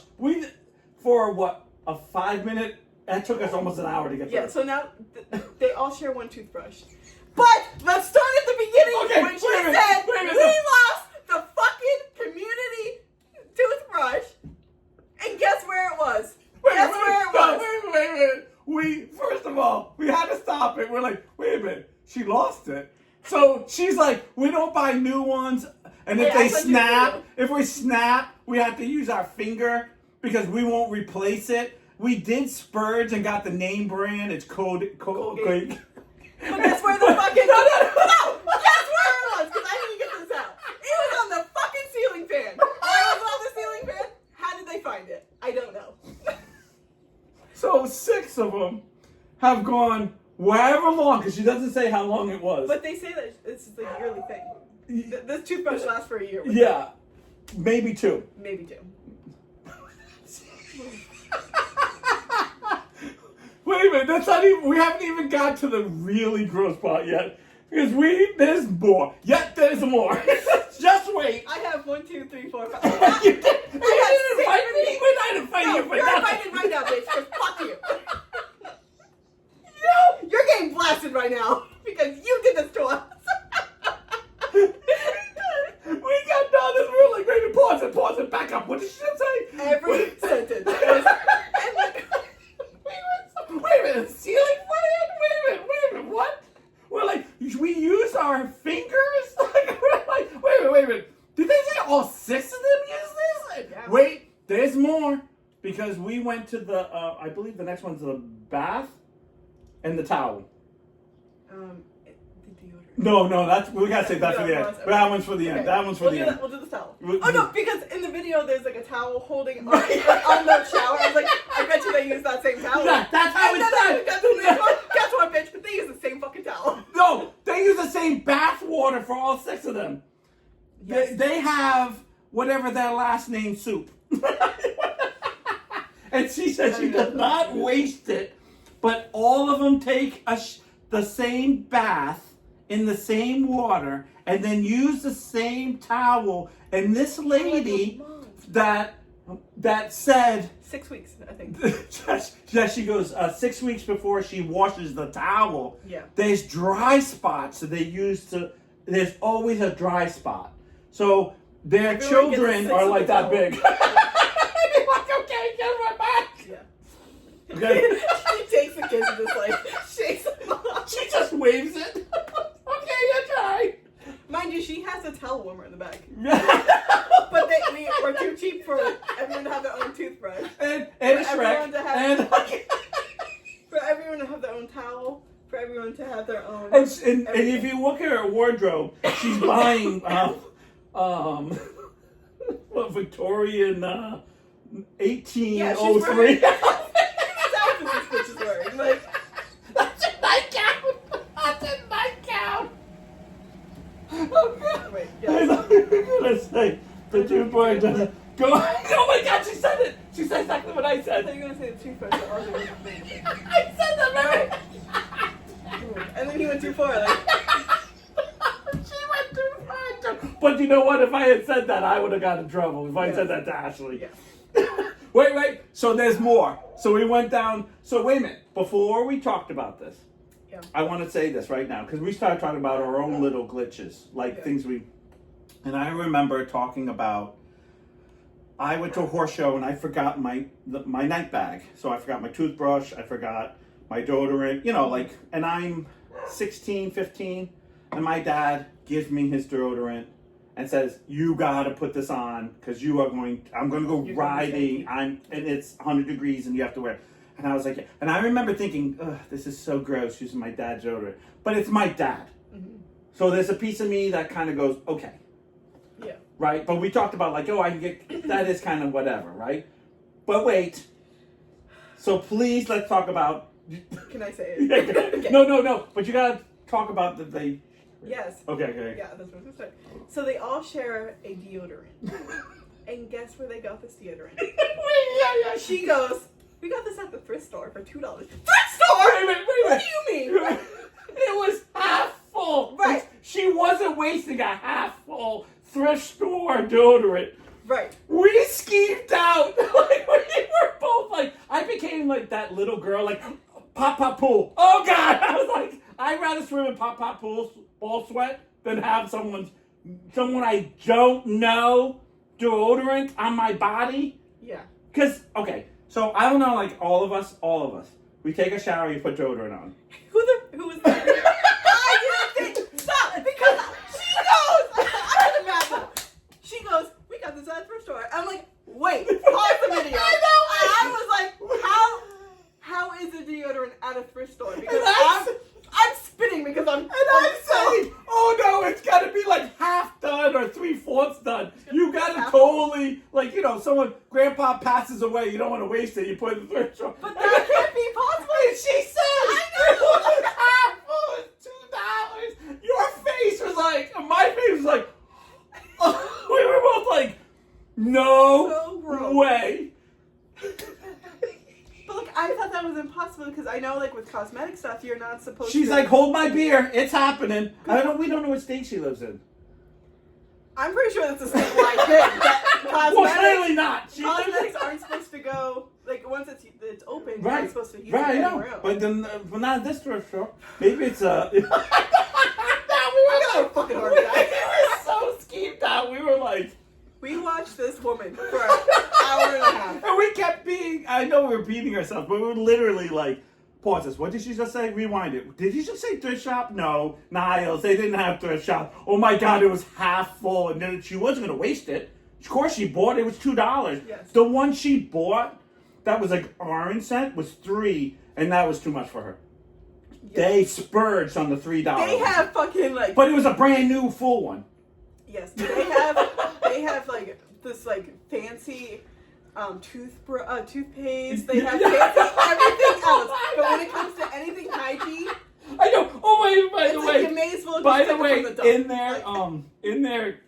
For what, a 5-minute. That took us almost an hour to get through. Yeah, so now they all share one toothbrush. But let's start at the beginning Okay, when she wait a minute, said wait a minute. we lost the fucking community toothbrush. And guess where it was? Guess where it was? Wait a minute. First of all, we had to stop it. We're like, wait a minute. She lost it. So she's like, we don't buy new ones. And if Yeah, I they thought you snap, did. if we snap, we have to use our finger because we won't replace it. We did splurge and got the name brand. It's Colgate. But guess where the fucking... No! Guess where it was? Because I need to get this out. It was on the fucking ceiling fan. Why was it on the ceiling fan? How did they find it? I don't know. So 6 of them have gone however long, because she doesn't say how long it was. But they say that this is a yearly thing. This toothbrush lasts for a year. Yeah. Maybe 2. Maybe 2. Wait a minute, that's not even, we haven't even got to the really gross part yet. Because there's more. Yet there's more. Just wait. I have 1, 2, 3, 4, 5. You didn't invite me. We're not inviting you for you're nothing. invited right now, bitch. Because fuck you. No. You're getting blasted right now. Because you did this to us. We got down this really great. Pause it, back up. What did she say? Every sentence was... Wait a minute, ceiling fan? Wait a minute, what? We're like, we use our fingers? We're like, wait a minute. Did they say all 6 of them use this? Yeah. Wait, there's more. Because we went to the, I believe the next one's the bath and the towel. The deodorant. No, that's, we gotta say that's for the end. Okay. That one's for the end. Okay. That one's for the end. We'll do the towel. Oh no, because in the video there's like a towel holding on the shower. I was like, I bet you they use that same towel. Yeah, that's how it's done. Guess what, bitch? They use the same fucking towel. No, they use the same bath water for all 6 of them. Yes. They have whatever their last name soup. And she said she does not waste it, but all of them take the same bath in the same water and then use the same towel. And this lady that said 6 weeks, I think. she goes 6 weeks before she washes the towel. Yeah. There's dry spots that they use to. There's always a dry spot. So their Everyone children are like that big. They're like, okay, get my back. Yeah. Okay. She takes the kids and just like shakes them off. She just waves it. Okay, you try. Mind you, she has a towel warmer in the back. But But we're too cheap for everyone to have their own toothbrush. and everyone Shrek to have- and For everyone to have their own towel. For everyone to have their own. and if you look at her wardrobe, she's buying what Victorian 1803. Yeah, she's wearing. That's what this bitch is wearing. Like, That's in my gown. That's in my gown. Oh God. wait, I yeah. know you're gonna say the toothbrush doesn't go. Oh my God, she said it. She said exactly what I I said. thought you were gonna say the toothbrush. But also was the thing. I said that very. And then he went too far. Like, She went too far. But you know what? If I had said that, I would have got in trouble. If I had said that to Ashley. yeah. Wait. So there's more. So we went down. So wait a minute. Before we talked about this, Yeah. I want to say this right now because we started talking about our own little glitches, like Yeah. things we. And I remember talking about. I went to a horse show and I forgot my night bag. So I forgot my toothbrush. I forgot my deodorant. You know, like, and I'm 16, 15, and my dad gives me his deodorant and says, "You gotta put this on because I'm gonna go You're riding. And it's 100 degrees and you have to wear it." And I was like, and I remember thinking, "Ugh, this is so gross using my dad's deodorant," but it's my dad. Mm-hmm. So there's a piece of me that kind of goes, okay. Yeah. Right? But we talked about like, oh, I can get, that is kind of whatever, right? But wait. So please, let's talk about. Can I say it? Okay. No. But you gotta talk about that they. Yes. Okay. Yeah, that's what I was gonna say. So they all share a deodorant. And guess where they got this deodorant? Yeah. She goes, "We got this at the thrift store for $2. Thrift store? Wait a minute. What do you mean? It was half full. Right. She wasn't wasting a half full thrift store deodorant. Right. We skeeved out. Like, we were both like, I became like that little girl, like, pop pool. Oh God. I was like, I'd rather swim in pop pool, ball sweat, than have someone I don't know deodorant on my body. Yeah. Because, okay, so I don't know, like all of us, we take a shower, you put deodorant on. Who was that? I didn't think. Stop. Because she goes. I had the math up. She goes, "We got this at the thrift store." I'm like, wait, pause the video. I know. I was like, how is a deodorant at a thrift store? Because I'm spinning because I'm saying, oh no, it's got to be like half done or 3/4 done. You got to totally, like, you know, grandpa passes away, you don't want to waste it, you put it in the thrift store. But that can't be possible. And she said, I know. it was half full, $2. Your face was like, my face was like, we were both like, no So gross. way. But look, I thought that was impossible because I know, like, with cosmetic stuff, you're not supposed to. She's like, hold my beer, it's happening. We don't know what state she lives in. I'm pretty sure that's a statewide thing. But Well, clearly not. cosmetics aren't supposed to go, like, once it's open, you're not supposed to use it Right, I know. anywhere else. But then, well, not this thrift store. Maybe it's a. I got a fucking hard We guy. were so skeeved out. We were like. We watched this woman for an hour and a half. And we kept being, I know we were beating ourselves, but we were literally like, pause this. What did she just say? Rewind it. Did you just say thrift shop? No. Niles, they didn't have thrift shop. Oh my God, it was half full. And then she wasn't going to waste it. Of course she bought it. It was $2. Yes. The one she bought that was like orange scent was $3. And that was too much for her. Yes. They spurged on the $3. They have fucking, like... But it was a brand new full one. Yes, they have like this like fancy toothpaste. They have fancy everything else. But when it comes to anything hygiene, I know. Oh wait, by the it's way. like you may as well By just the take way, it from the dump. in their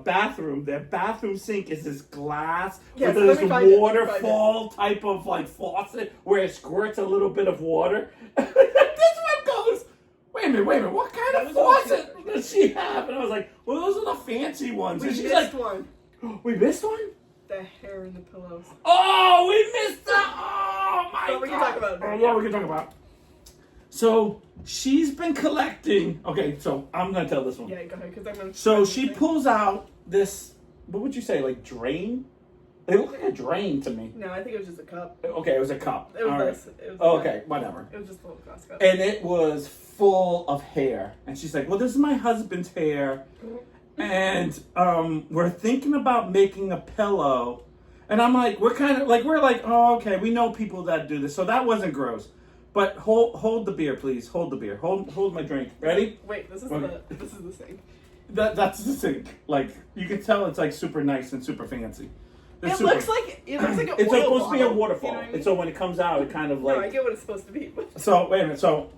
bathroom, their bathroom sink is this glass Yes, with let this me find it, let me waterfall type of like faucet where it squirts a little bit of water. This one goes. Wait a minute. What kind That of was faucet does she have? And I was like, well, those are the fancy ones. We And she's missed like, one. we missed one? The hair in the pillows. Oh, we missed that. Oh my But we can God. talk about it. Oh, yeah, we can talk about it. So she's been collecting. Okay, so I'm gonna tell this one. Yeah, go ahead, because I'm gonna. So she pulls out this. What would you say? Like drain? It looked like a drain to me. No, I think it was just a cup. Okay, it was a cup. It was All this. right. It was Okay, whatever. It was just a little glass cup. And it was full of hair. And she's like, "Well, this is my husband's hair, and we're thinking about making a pillow." And I'm like, we're like, oh, okay, we know people that do this, so that wasn't gross. But hold the beer, please. Hold the beer. Hold my drink. Ready? Wait, this is Okay. the sink. That's the sink. Like you can tell, it's like super nice and super fancy. It looks like an It's oil supposed to be a bottle, waterfall, you know what I mean? and so when it comes out, it kind of No, I like. get what it's supposed to be. So wait a minute. So,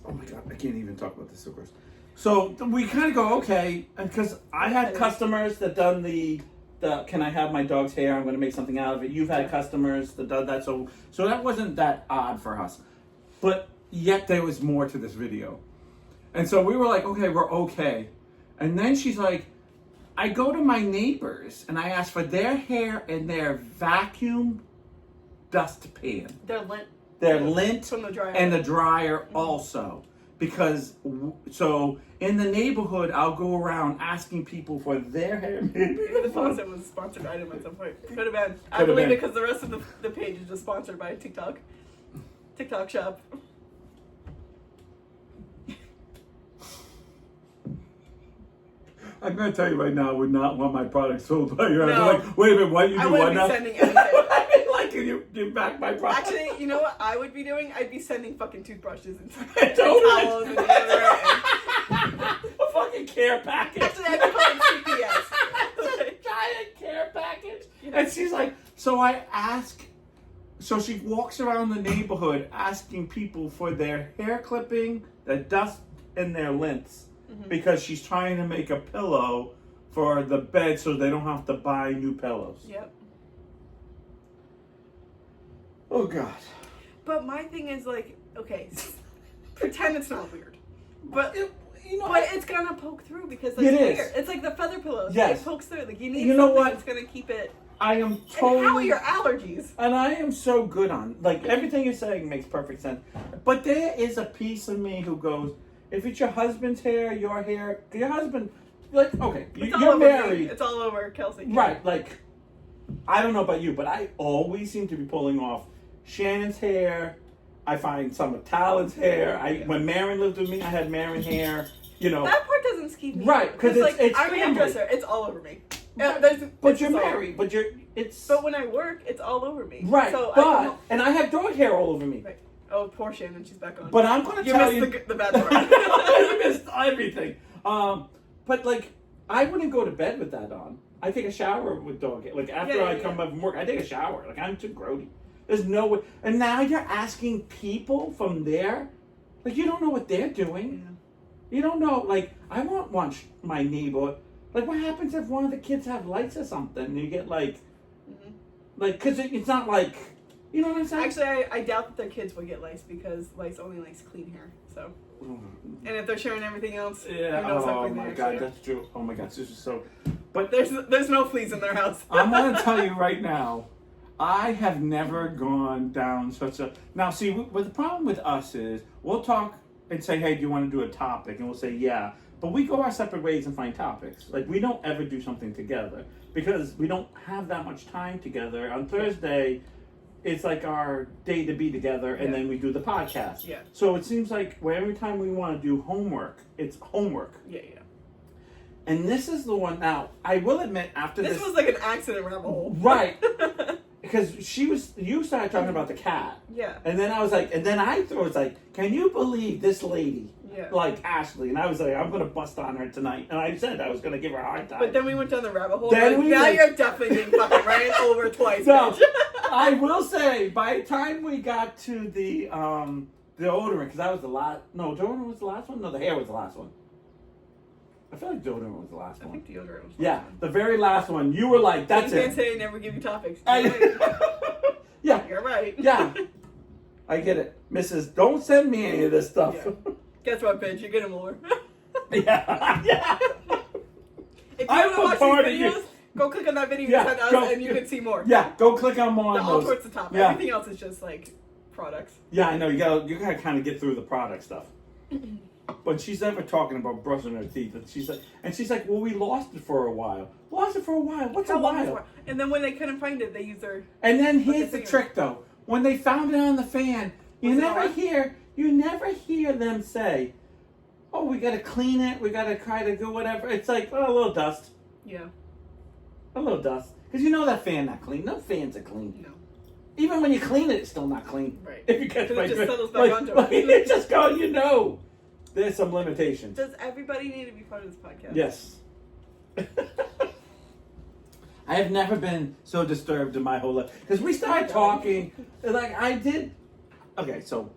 oh my God, I can't even talk about this, of course. So we kind of go okay, because I had customers that done the can I have my dog's hair? I'm going to make something out of it. You've had customers that done that, so that wasn't that odd for us, but yet there was more to this video, and so we were like, okay, we're okay, and then she's like, I go to my neighbors and I ask for their hair in their vacuum dustpan. They're lint. Their lint From the dryer. and the dryer also. Because, so in the neighborhood, I'll go around asking people for their hair. Maybe the faucet was a sponsored item at some point. Could have been. I Could have believe been. it because the rest of the page is just sponsored by TikTok. TikTok shop. I'm going to tell you right now, I would not want my product sold by you. No. Like, wait a minute, what you I do? wouldn't What be now? sending anything. Like, can you give back my product? Actually, you know what I would be doing? I'd be sending fucking toothbrushes and Totally. towels and deodorant. A fucking care package. Actually, I'd be calling CPS. It's a giant care package. And she's like, so I ask, so she walks around the neighborhood asking people for their hair clipping, their dust, and their lints. Because she's trying to make a pillow for the bed so they don't have to buy new pillows. Yep. Oh, God. But my thing is like, okay, pretend it's not weird. But You know, but it's gonna poke through because like, It it's is. weird. It's like the feather pillows. Yes. It pokes through. Like you need You know something what? that's gonna keep it. I am And totally... how are your allergies? And I am so good on, like, everything you're saying makes perfect sense. But there is a piece of me who goes, if it's your husband's hair, your husband, like, okay, It's all you're over me. married. It's all over Kelsey. Right, like, I don't know about you, but I always seem to be pulling off Shannon's hair. I find some of Talon's hair. When Marin lived with me, I had Marin hair, you know. That part doesn't skeeve me. Right, 'cause like it's I'm a family. hairdresser. It's all over me. But It's you're all- married, but it's. But when I work, it's all over me. Right, So and I have dog hair all over me. Right. Oh, poor Shannon, she's back on. But I'm going to you tell you. missed the bad part. You missed everything. But like, I wouldn't go to bed with that on. I take a shower with dog hair. Like after I come up from work, I take a shower. Like I'm too grody. There's no way. And now you're asking people from there, like you don't know what they're doing. Yeah. You don't know. Like I won't watch my neighbor. Like what happens if one of the kids have lights or something? And you get like, because it's not like, you know what I'm saying? Actually, I doubt that their kids will get lice because lice only likes clean hair. So, and if they're sharing everything else, yeah. Who knows how Oh clean my their God, hair. that's true. Oh my God, this is so. But there's no fleas in their house. I'm gonna tell you right now. I have never gone down such a... Now, see, what the problem with us is, we'll talk and say, hey, do you want to do a topic? And we'll say, yeah. But we go our separate ways and find topics. Like, we don't ever do something together because we don't have that much time together. On Thursday, it's like our day to be together, and then we do the podcast. Yeah. So it seems like every time we want to do homework, it's homework. Yeah. And this is the one... Now, I will admit, after this... This was like an accident rabbit hole. Right. Because you started talking about the cat. Yeah. And then I was like, can you believe this lady? Yeah. Like Ashley. And I was like, I'm going to bust on her tonight. And I said I was going to give her a hard time. But then we went down the rabbit hole. Then now you're definitely being fucking ran over twice. No, bitch. I will say, by the time we got to the deodorant, because that was the last, no, deodorant was the last one? No, the hair was the last one. I feel like deodorant was the last one. I think deodorant was Yeah, the very last one. You were like, that's you can't it. say I never give you topics. Yeah. You're right. Yeah. I get it. Mrs. Don't send me any of this stuff. Yeah. Guess what, bitch? You're getting more. Yeah. If you want to watch these videos, go click on that video you sent us and you can see more. Yeah, go click on more on all those. towards the top. Yeah. Everything else is just like products. Yeah, I know. You gotta kind of get through the product stuff. But she's never talking about brushing her teeth. And she's like, well, we lost it for a while. Lost it for a while. What's a while? And then when they couldn't find it, they used their... And then here's the trick, though. When they found it on the fan, you never hear them say, oh, we got to clean it. We got to try to do whatever. It's like, oh, a little dust. Yeah. A little dust. Because you know that fan not clean. No fans are clean. No. Even when you clean it, it's still not clean. Right. If you catch my drift. It just settles like, back onto like, it. it just go, you know. There's some limitations. Does everybody need to be part of this podcast? Yes. I have never been so disturbed in my whole life. Because we started talking, like I did. Okay, so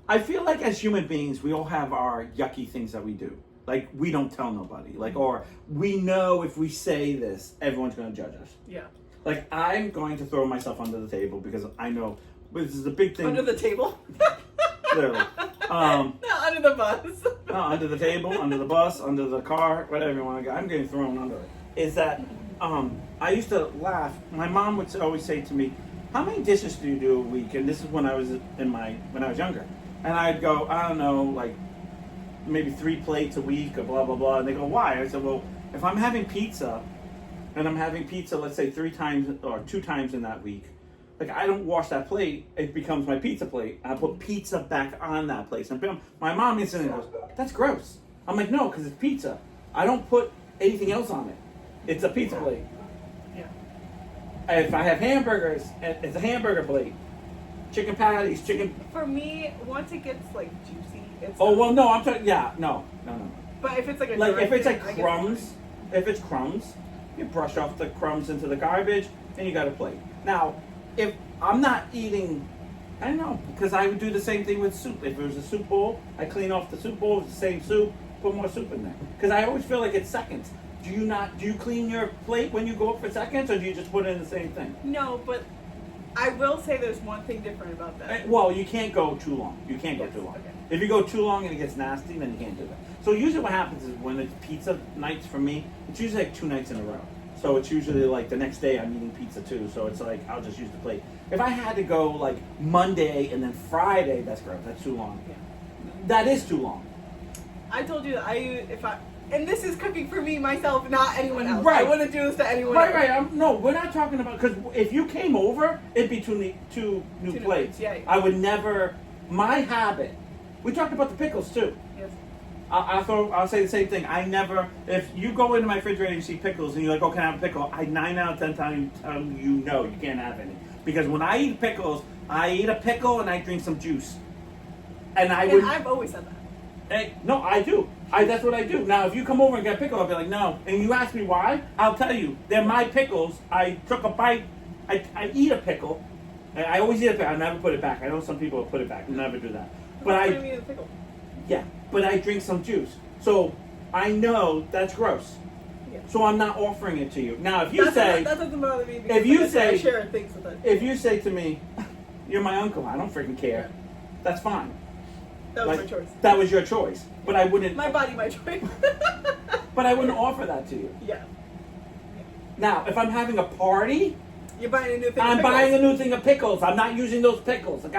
I feel like as human beings, we all have our yucky things that we do. Like we don't tell nobody. Like, or we know if we say this, everyone's going to judge us. Yeah. Like I'm going to throw myself under the table because I know this is a big thing. Under the table? Literally. Not under the bus. No, under the table, under the bus, under the car, whatever you want to go. I'm getting thrown under it. Is that I used to laugh. My mom would always say to me, "How many dishes do you do a week?" And this is when I was when I was younger. And I'd go, I don't know, like maybe 3 plates a week or blah blah blah. And they go, "Why?" I said, "Well, if I'm having pizza, and I'm having pizza, let's say 3 times or 2 times in that week." Like, I don't wash that plate, it becomes my pizza plate. I put pizza back on that plate. And my mom instantly goes, that's gross. I'm like, no, because it's pizza. I don't put anything else on it. It's a pizza plate. Yeah. If I have hamburgers, it's a hamburger plate. Chicken patties, chicken... For me, once it gets, like, juicy, it's... Oh, well, no, I'm talking... Yeah, no. But if it's like a... Like, if it's like crumbs, you brush off the crumbs into the garbage, and you got a plate. Now... If I'm not eating, I don't know, because I would do the same thing with soup. If it was a soup bowl, I clean off the soup bowl, it's the same soup, put more soup in there. Because I always feel like it's seconds. Do you clean your plate when you go up for seconds, or do you just put it in the same thing? No, but I will say there's one thing different about that. Well, you can't go too long. You can't go too long. Okay. If you go too long and it gets nasty, then you can't do that. So usually what happens is when it's pizza nights for me, it's usually like 2 nights in a row. So it's usually like the next day I'm eating pizza too. So it's like I'll just use the plate. If I had to go like Monday and then Friday, that's gross. That's too long. Yeah. That is too long. I told you that and this is cooking for me, myself, not anyone else. Right. I wouldn't do this to anyone else. Right. No, we're not talking about, because if you came over, it'd be two new plates. Yeah. I would never, my habit, we talked about the pickles too. Yes. I'll say the same thing. I never, if you go into my refrigerator and you see pickles and you're like, oh, can I have a pickle? I 9 out of 10 times tell you no, you can't have any. Because when I eat pickles, I eat a pickle and I drink some juice. And I've always said that. No, I do. That's what I do. Now, if you come over and get a pickle, I'll be like, no. And you ask me why, I'll tell you. They're my pickles. I took a bite. I eat a pickle. I always eat a pickle. I never put it back. I know some people will put it back. Never do that. But I eat a pickle. Yeah, but I drink some juice. So I know that's gross. Yeah. So I'm not offering it to you. Now, if you that doesn't bother me. If you I say, share things with it. if you say to me, you're my uncle, I don't freaking care. Yeah. That's fine. That was my choice. That was your choice. But I wouldn't. My body, my choice. But I wouldn't offer that to you. Yeah. Now, if I'm having a party, you're buying a new thing. I'm buying a new thing of pickles. I'm not using those pickles. Like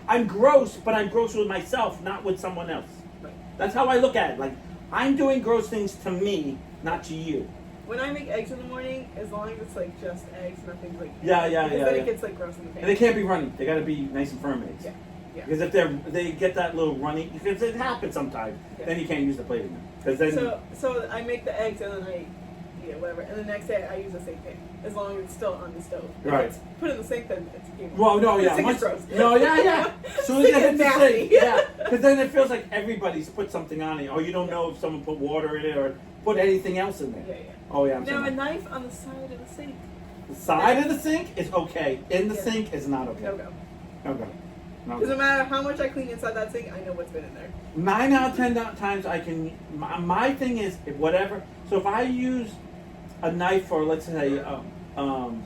I'm gross, but I'm gross with myself, not with someone else. Right. That's how I look at it. Like I'm doing gross things to me, not to you. When I make eggs in the morning, as long as it's like just eggs, nothing like yeah. Then it gets like gross in the pan. And they can't be runny. They got to be nice and firm eggs. Yeah. Yeah. Because if they get that little runny, because it happens sometimes, then you can't use the plate again. Because then so I make the eggs and then I eat it, whatever. And the next day I use the same thing, as long as it's still on the stove. Right. If it's put in the sink, then it's game. Well, no, yeah. The sink is gross. No, yeah. As soon as Sink it hits is the nasty. sink, yeah. Because then it feels like everybody's put something on it, or you don't know if someone put water in it or put anything else in there. Yeah. Oh yeah. I'm now saying a knife on the side of the sink. the side of the sink is okay. In the sink is not okay. No go. No go. No. Doesn't matter how much I clean inside that sink, I know what's been in there. 9 out of 10 times I can. My thing is whatever. So if I use a knife for, let's say, for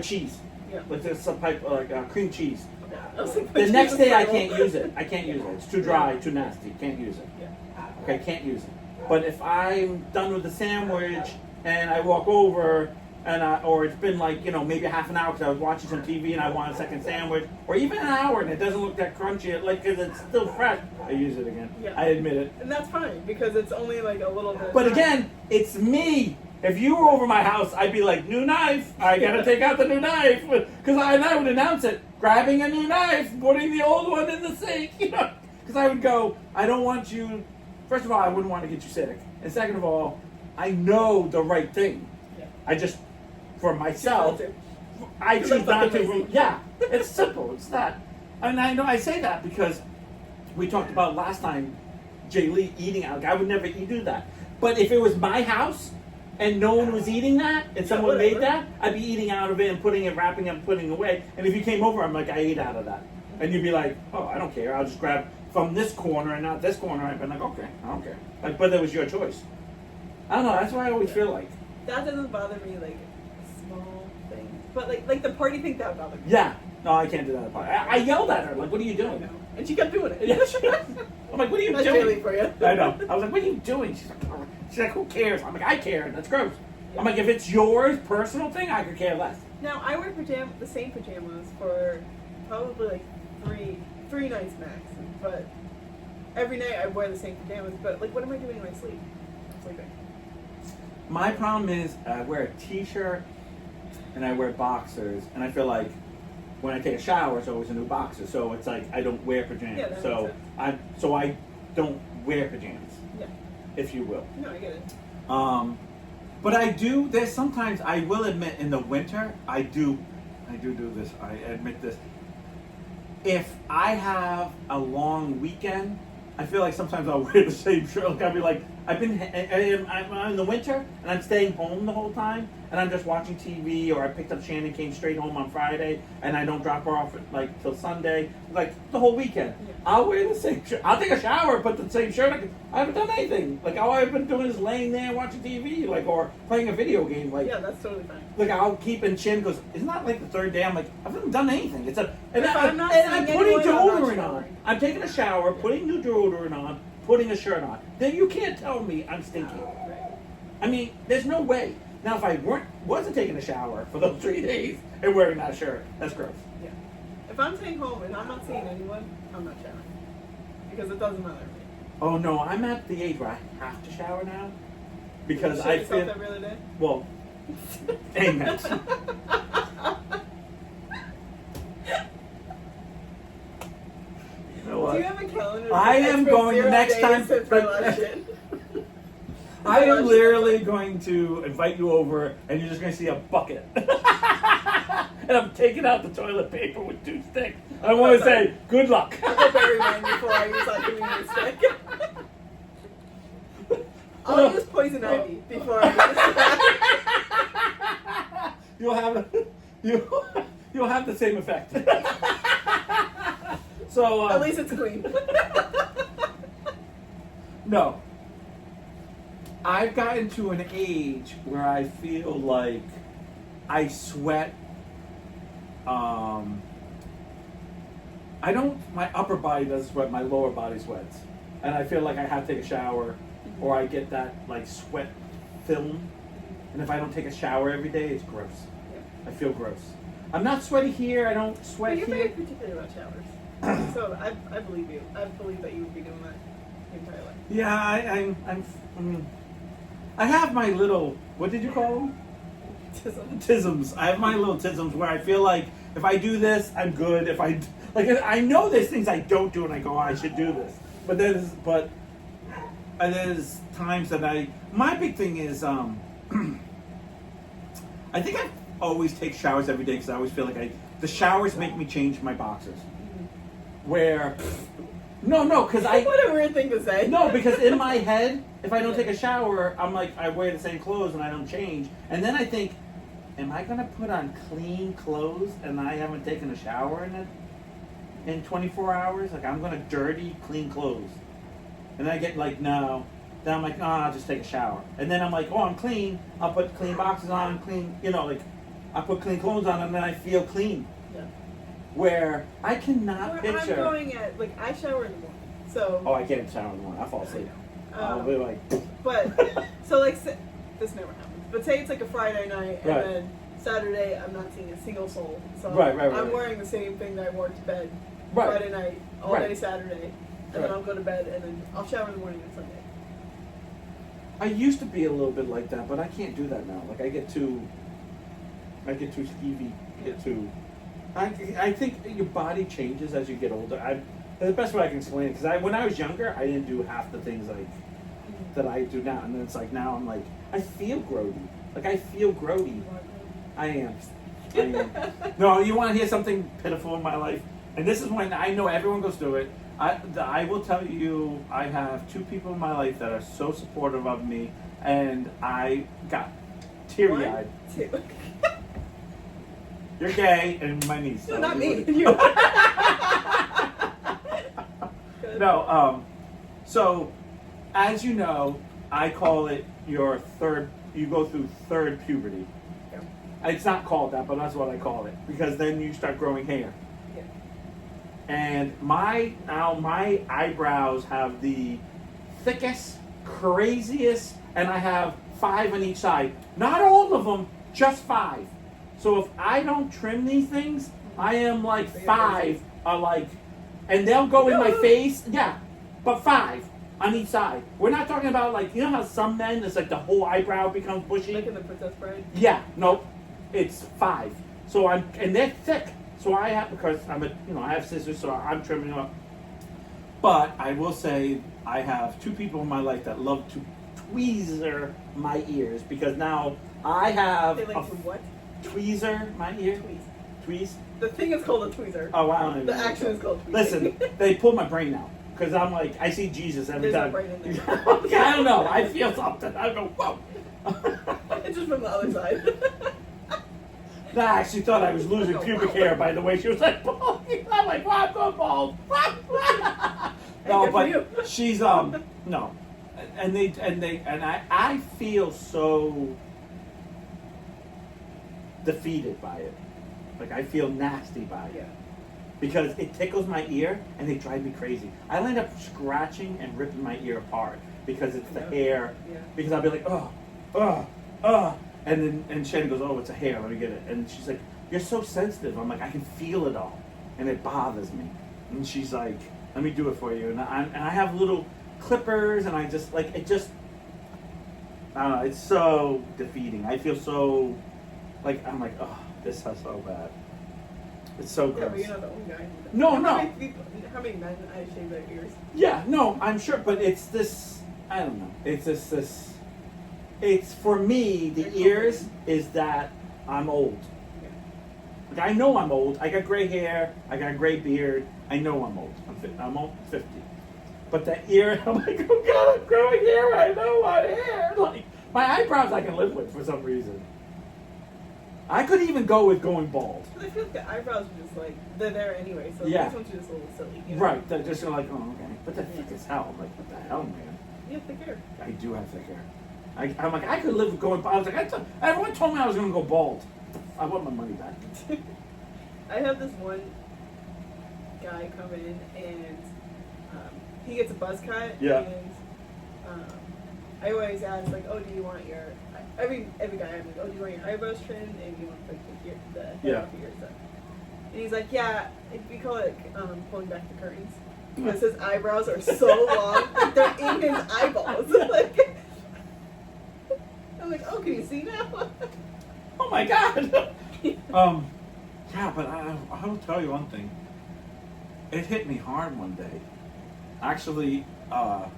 cheese, let's say some type like cream cheese. The next day I can't use it. I can't use it. It's too dry, too nasty. Can't use it. Okay, can't use it. But if I'm done with the sandwich and I walk over. Or it's been like, maybe half an hour because I was watching some TV and I want a second sandwich, or even an hour and it doesn't look that crunchy, like because it's still fresh, I use it again. Yeah. I admit it. And that's fine because it's only like a little bit. But again, it's me. If you were over my house, I'd be like, new knife. I gotta take out the new knife because I would announce it, grabbing a new knife, putting the old one in the sink. Because I would go, I don't want you. First of all, I wouldn't want to get you sick, and second of all, I know the right thing. Yeah. I just. For myself, I choose not to. Yeah, it's simple. It's that, and I know I say that because we talked about last time, Jay Lee eating out. I would never do that. But if it was my house and no one was eating that, and someone made that, I'd be eating out of it and putting it, wrapping it, putting it away. And if you came over, I'm like, I ate out of that, and you'd be like, oh, I don't care. I'll just grab from this corner and not this corner. I'd be like, okay, I don't care. Like, but it was your choice. I don't know. That's what I always feel like. That doesn't bother me like. But like the party thing, that would bother me. Yeah. No, I can't do that at a party. I yelled at her, like, what are you doing? And she kept doing it. I'm like, what are you That's doing? Daily for you. I know. I was like, what are you doing? She's like, who cares? I'm like, I care. That's gross. Yeah. I'm like, if it's yours, personal thing, I could care less. Now, I wear the same pajamas for probably like three nights max. But every night I wear the same pajamas. But like, what am I doing when I sleep? I'm sleeping. My problem is I wear a t-shirt and I wear boxers, and I feel like when I take a shower, it's always a new boxer. So it's like I don't wear pajamas. Yeah, that so makes sense. I don't wear pajamas. Yeah. If you will. No, I get it. But I do. There's sometimes I will admit in the winter I do this. I admit this. If I have a long weekend, I feel like sometimes I'll wear the same shirt. Like I'll be like, I'm in the winter and I'm staying home the whole time and I'm just watching TV, or I picked up Shannon, came straight home on Friday and I don't drop her off like till Sunday, like the whole weekend. Yeah. I'll wear the same shirt. I'll take a shower, put the same shirt. I haven't done anything. Like all I've been doing is laying there watching TV, like, or playing a video game. Like, yeah, that's totally fine. Like I'll keep, and Shannon goes, isn't that like the third day? I'm like, I haven't done anything. I'm putting deodorant on. I'm taking a shower, putting new deodorant on, putting a shirt on. Then you can't tell me I'm stinky. I mean, there's no way. Now, if I wasn't taking a shower for those 3 days and wearing that shirt, that's gross. Yeah. If I'm staying home and I'm not seeing anyone, I'm not showering. Because it doesn't matter to me. Oh, no, I'm at the age where I have to shower now. Because I feel... every other day? Well, amen. Do you have a calendar calendar. I am going the next time. Since my last shit. I am literally going to invite you over, and you're just going to see a bucket. And I'm taking out the toilet paper with 2 sticks. I want to say, good luck. I hope I remind you before I use that convenience stick. I'll use poison ivy before I use that. You'll have the same effect. So At least it's clean. No. I've gotten to an age where I feel like I sweat. My upper body doesn't sweat, my lower body sweats. And I feel like I have to take a shower, or I get that like sweat film. And if I don't take a shower every day, it's gross. I feel gross. I'm not sweaty here, I don't sweat But you're very here. particular about showers. So I believe you. I believe that you would be doing that your entire life. Yeah, I have my little, what did you call them? Tisms. I have my little tisms where I feel like if I do this, I'm good. If I I know there's things I don't do, and I go, oh, I should do this. But there's times that my big thing is I think I always take showers every day because I always feel like the showers make me change my boxers. Where no, because What a weird thing to say. No, because in my head, if I don't take a shower, I'm like, I wear the same clothes and I don't change. And then I think, am I going to put on clean clothes and I haven't taken a shower in 24 hours? Like, I'm going to dirty, clean clothes. And then I get like, no. Then I'm like, no, I'll just take a shower. And then I'm like, oh, I'm clean. I'll put clean boxes on, clean, I put clean clothes on and then I feel clean. Yeah. Where I cannot picture. I'm going at, I shower in the morning. So. Oh, I can't shower in the morning. I fall asleep. I'll be like. But, so this never happens. But say it's like a Friday night, and then Saturday I'm not seeing a single soul. So I'm wearing the same thing that I wore to bed Friday night, all day Saturday, and then I'll go to bed, and then I'll shower in the morning on Sunday. I used to be a little bit like that, but I can't do that now. Like I get too skeevy. I think your body changes as you get older. The best way I can explain it, because when I was younger, I didn't do half the things that I do now, and then it's like now I'm like I feel grody. Like I feel grody. I am. No, you want to hear something pitiful in my life? And this is when I know everyone goes through it. I will tell you, I have 2 people in my life that are so supportive of me, and I got teary-eyed. 1, 2. You're gay, and my niece. No, not me. No, so, as you know, I call it you go through third puberty. Yeah. It's not called that, but that's what I call it, because then you start growing hair. Yeah. And my eyebrows have the thickest, craziest, and I have 5 on each side. Not all of them, just 5. So if I don't trim these things, I am like 5 and they'll go in my face. Yeah, but 5 on each side. We're not talking about how some men, it's like the whole eyebrow becomes bushy. Like in the Princess Bride? Yeah, nope. It's 5. So and they're thick. So I have, because I have scissors, so I'm trimming them up. But I will say, I have 2 people in my life that love to tweezer my ears, because now I have They like to what? Tweezer my ear. Tweeze. The thing is called a tweezer. Oh, I don't even The know. action is called tweezing. Listen, they pull my brain out, because I'm like, I see Jesus every There's time. no brain in there. Okay, I don't know. I feel something. I go, whoa. It's just from the other side. I actually thought I was losing pubic hair by the way she was like, bald. I'm like, well, I'm going bald. No, but she's no, and I feel so defeated by it. Like I feel nasty by it. Yeah. Because it tickles my ear and they drive me crazy. I'll end up scratching and ripping my ear apart because it's the hair. Yeah. Because I'll be like, and then Shannon goes, oh, it's a hair, let me get it. And she's like, you're so sensitive. I'm like, I can feel it all. And it bothers me. And she's like, let me do it for you. And I have little clippers and I just, I don't know, it's so defeating. I feel so, I'm like, oh, this is so bad. It's so gross. Yeah, but you're not the only guy. No. How many men I shave their ears? Yeah, no, I'm sure, but it's this. I don't know. It's this. It's for me. The ears is that I'm old. Yeah. Like I know I'm old. I got gray hair. I got a gray beard. I know I'm old. I'm old, 50. But that ear, I'm like, oh God, I'm growing hair. I know my hair. Like my eyebrows, I can live with for some reason. I could even go with going bald. But I feel like the eyebrows are just like, they're there anyway, so yeah. these ones are just a little silly. You know? Right, they're just like, oh, okay. But they're thick as hell. I'm like, what the hell, man? You have thick hair. I do have thick hair. I'm like, I could live with going bald. I was like, everyone told me I was going to go bald. I want my money back. I have this one guy come in and he gets a buzz cut. Yeah. And I always ask, like, oh, do you want your... Every guy I'm like, oh, do you want your eyebrows trimmed and do you want the hair off of your stuff? And he's like, yeah, we call it pulling back the curtains. Because his eyebrows are so long, like they're in his eyeballs. Like, I'm like, oh, can you see now? Oh my God. Yeah, but I will tell you one thing. It hit me hard one day. Actually, I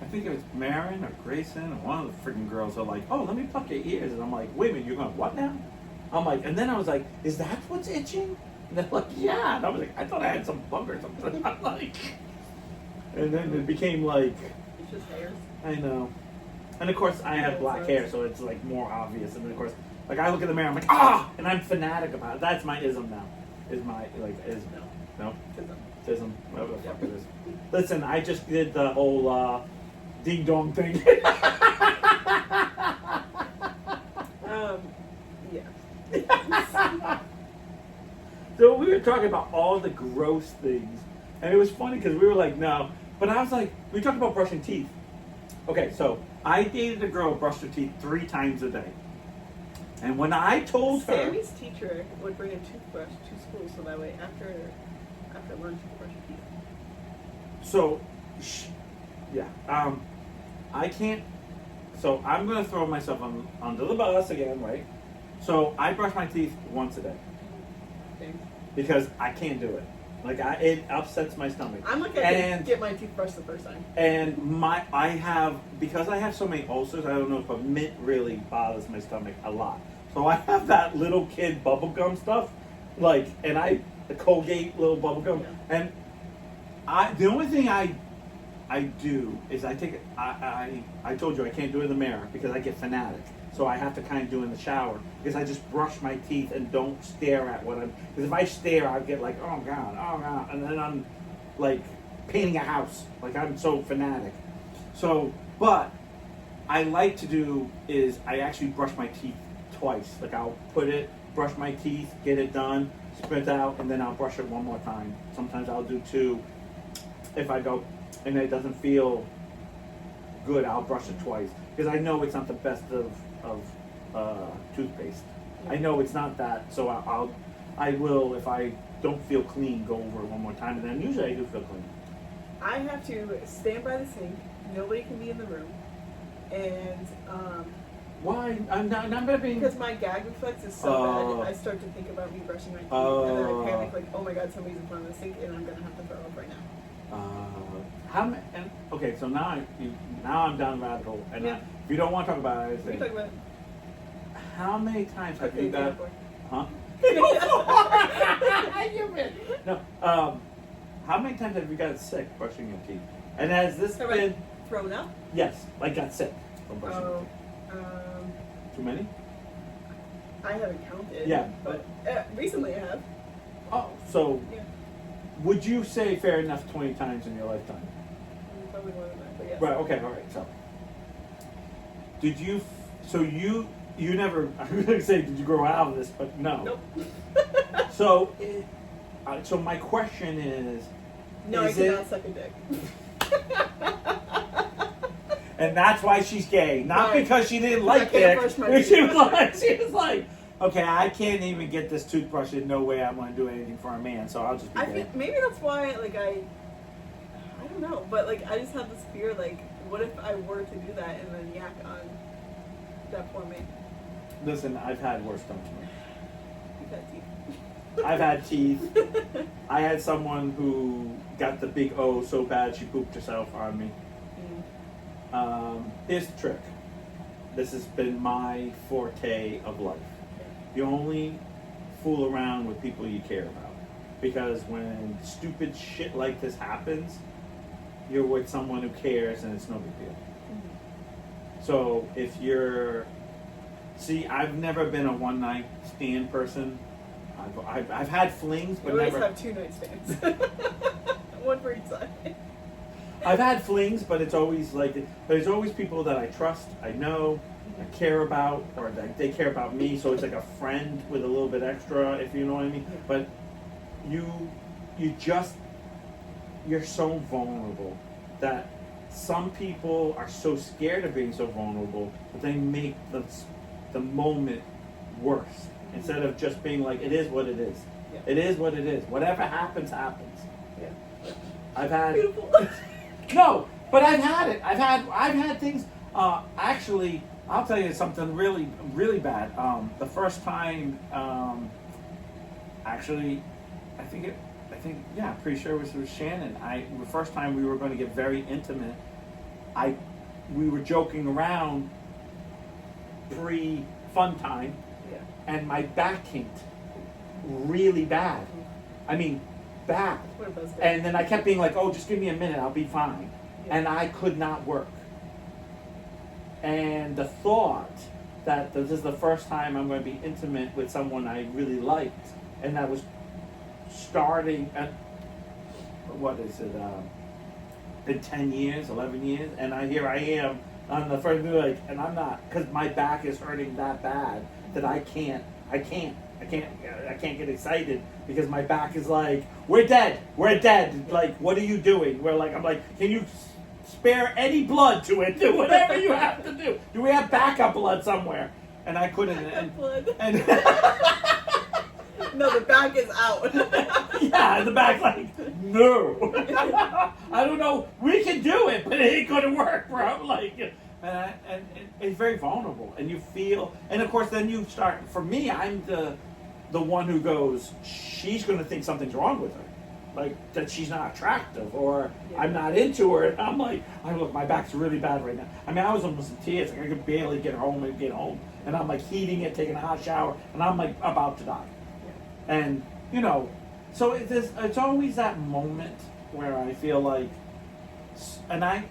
think it was Marin or Grayson or one of the freaking girls are like, oh, let me pluck your ears. And I'm like, wait a minute, you're going, what now? I'm like, and then I was like, is that what's itching? And they're like, yeah. And I was like, I thought I had some bug or something. I'm like, and then it became like, it's just hairs. I know. And of course, I have black hair, so it's like more obvious. And then of course, like I look in the mirror, I'm like, ah! And I'm fanatic about it. That's my ism now. Is my, like, ism. No? Tism. Whatever the fuck it is. Listen, I just did the whole, ding dong thing. Yeah. So we were talking about all the gross things, and it was funny because we were like, no, but I was like, we talked about brushing teeth. Okay, so I dated a girl who brushed her teeth 3 times a day, and when I told her, Sammy's teacher would bring a toothbrush to school, so that way after lunch you could brush your teeth. So, yeah, I can't. So I'm gonna throw myself under the bus again, right? So I brush my teeth once a day. Okay. Because I can't do it. Like it upsets my stomach. I'm like, I can get my teeth brushed the first time. And because I have so many ulcers, I don't know if a mint really bothers my stomach a lot. So I have that little kid bubble gum stuff, like, and the Colgate little bubble gum, yeah. And the only thing I do is I take it. I told you I can't do it in the mirror because I get fanatic. So I have to kind of do it in the shower because I just brush my teeth and don't stare at what I'm. Because if I stare, I get like, oh God, and then I'm like painting a house. Like I'm so fanatic. So, but I like to do is I actually brush my teeth twice. Like I'll brush my teeth, get it done, spit out, and then I'll brush it one more time. Sometimes I'll do 2. If I go and it doesn't feel good, I'll brush it twice because I know it's not the best of toothpaste. I know it's not that, so I will, if I don't feel clean, go over it one more time, and then usually I do feel clean. I have to stand by the sink. Nobody can be in the room, and why? I'm not gonna be. Because my gag reflex is so bad, I start to think about me brushing my teeth, and then I panic like, oh my God, somebody's in front of the sink, and I'm gonna have to throw up right now. Okay, so now I'm down the rabbit hole, and if you don't want to talk about it, I say. We can talk about it. How many times have you got? Huh? No. How many times have you got sick brushing your teeth? And has this been thrown up? Yes, like got sick from brushing your teeth. Too many? I haven't counted. Yeah, but recently I have. Oh, so yeah. Would you say fair enough 20 times in your lifetime? Probably more than that, but yes. Right. Okay. All right. So, did you? So you never? I was going to say, did you grow out of this? But no. Nope. So, so my question is. No, I cannot suck a dick. And that's why she's gay, not right. Because she didn't like dick. She was like, okay, I can't even get this toothbrush. There's no way I'm going to do anything for a man, so I'll just be gay. Maybe that's why, like, I don't know, but like I just have this fear, like, what if I were to do that and then yak on that poor man? Listen, I've had worse stomach. You've had teeth. I've had teeth. I had someone who got the big O so bad she pooped herself on me. Here's the trick. This has been my forte of life. You only fool around with people you care about. Because when stupid shit like this happens, you're with someone who cares and it's no big deal. So if you're... See, I've never been a one-night stand person. I've had flings, but never... You always have 2 night stands. One for each side. I've had flings, but it's always like... There's always people that I trust, I know, I care about, or that they care about me, so it's like a friend with a little bit extra, if you know what I mean. But you're so vulnerable that some people are so scared of being so vulnerable that they make the moment worse instead of just being like, it is what it is. Yeah. It is what it is. Whatever happens, happens. Yeah. I've had beautiful. No, but I've had it. I've had things. Actually, I'll tell you something really, really bad. The first time, actually, I'm pretty sure it was with Shannon. The first time we were going to get very intimate, we were joking around pre-fun time, and my back kinked really bad. I mean, bad. And then I kept being like, oh, just give me a minute, I'll be fine. Yeah. And I could not work. And the thought that this is the first time I'm going to be intimate with someone I really liked, and that was starting at, what is it, in 10 years, 11 years, and here I am on the first day, like, and I'm not, because my back is hurting that bad that I can't get excited because my back is like, we're dead, like, what are you doing? I'm like, can you spare any blood to it? Do whatever you have to do. Do we have backup blood somewhere? And I couldn't. And no, the back is out. Yeah, the back's like, no. I don't know. We can do it, but it ain't gonna work, bro. Like, and it's very vulnerable, and you feel, and of course, then you start. For me, I'm the one who goes, she's gonna think something's wrong with her, like that she's not attractive, or I'm not into her. And I'm like, look, my back's really bad right now. I mean, I was almost in tears. Like I could barely get home, and I'm like heating it, taking a hot shower, and I'm like about to die. And, so it's always that moment where I feel like, and I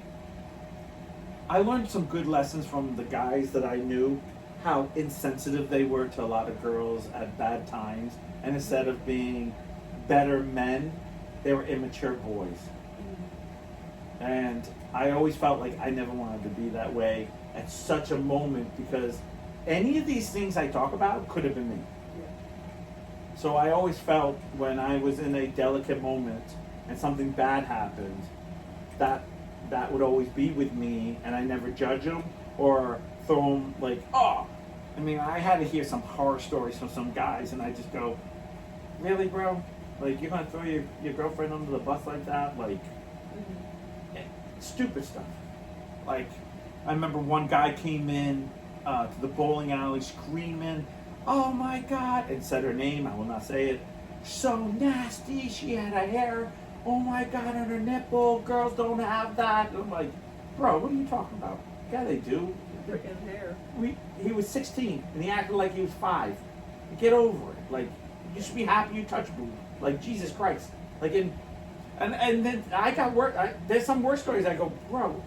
learned some good lessons from the guys that I knew, how insensitive they were to a lot of girls at bad times, and instead of being better men, they were immature boys. And I always felt like I never wanted to be that way at such a moment, because any of these things I talk about could have been me. So I always felt when I was in a delicate moment and something bad happened, that would always be with me, and I never judge them or throw them like, oh. I mean, I had to hear some horror stories from some guys, and I just go, really, bro? Like, you're going to throw your girlfriend under the bus like that? Like, stupid stuff. Like, I remember one guy came in to the bowling alley screaming, oh my God, and said her name, I will not say it. So nasty, she had a hair, oh my God, on her nipple, girls don't have that. And I'm like, bro, what are you talking about? Yeah, they do. Freaking hair. He was 16, and he acted like he was 5. Get over it. Like, you should be happy you touched me. Like, Jesus Christ. Like, and then I got work. There's some worse stories. I go, bro,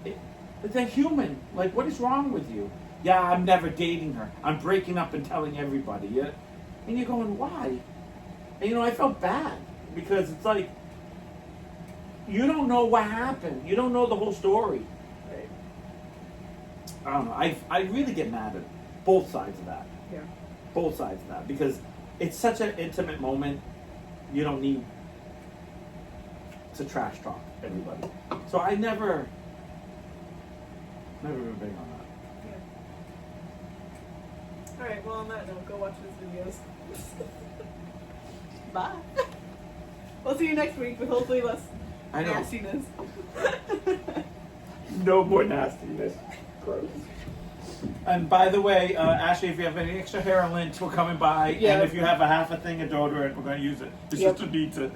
they're human. Like, what is wrong with you? Yeah, I'm never dating her. I'm breaking up and telling everybody. Yeah. And you're going, why? And I felt bad, because it's like, you don't know what happened. You don't know the whole story. Right. I don't know. I really get mad at both sides of that. Yeah. Both sides of that, because it's such an intimate moment. You don't need to trash talk everybody. So I never been big on that. Alright, well, on that note, go watch those videos. Bye. We'll see you next week with hopefully less nastiness. No more nastiness. Gross. And by the way, Ashley, if you have any extra hair and lint, we're coming by. Yeah. And if you have a half a thing of deodorant, we're going to use it. Your sister needs it.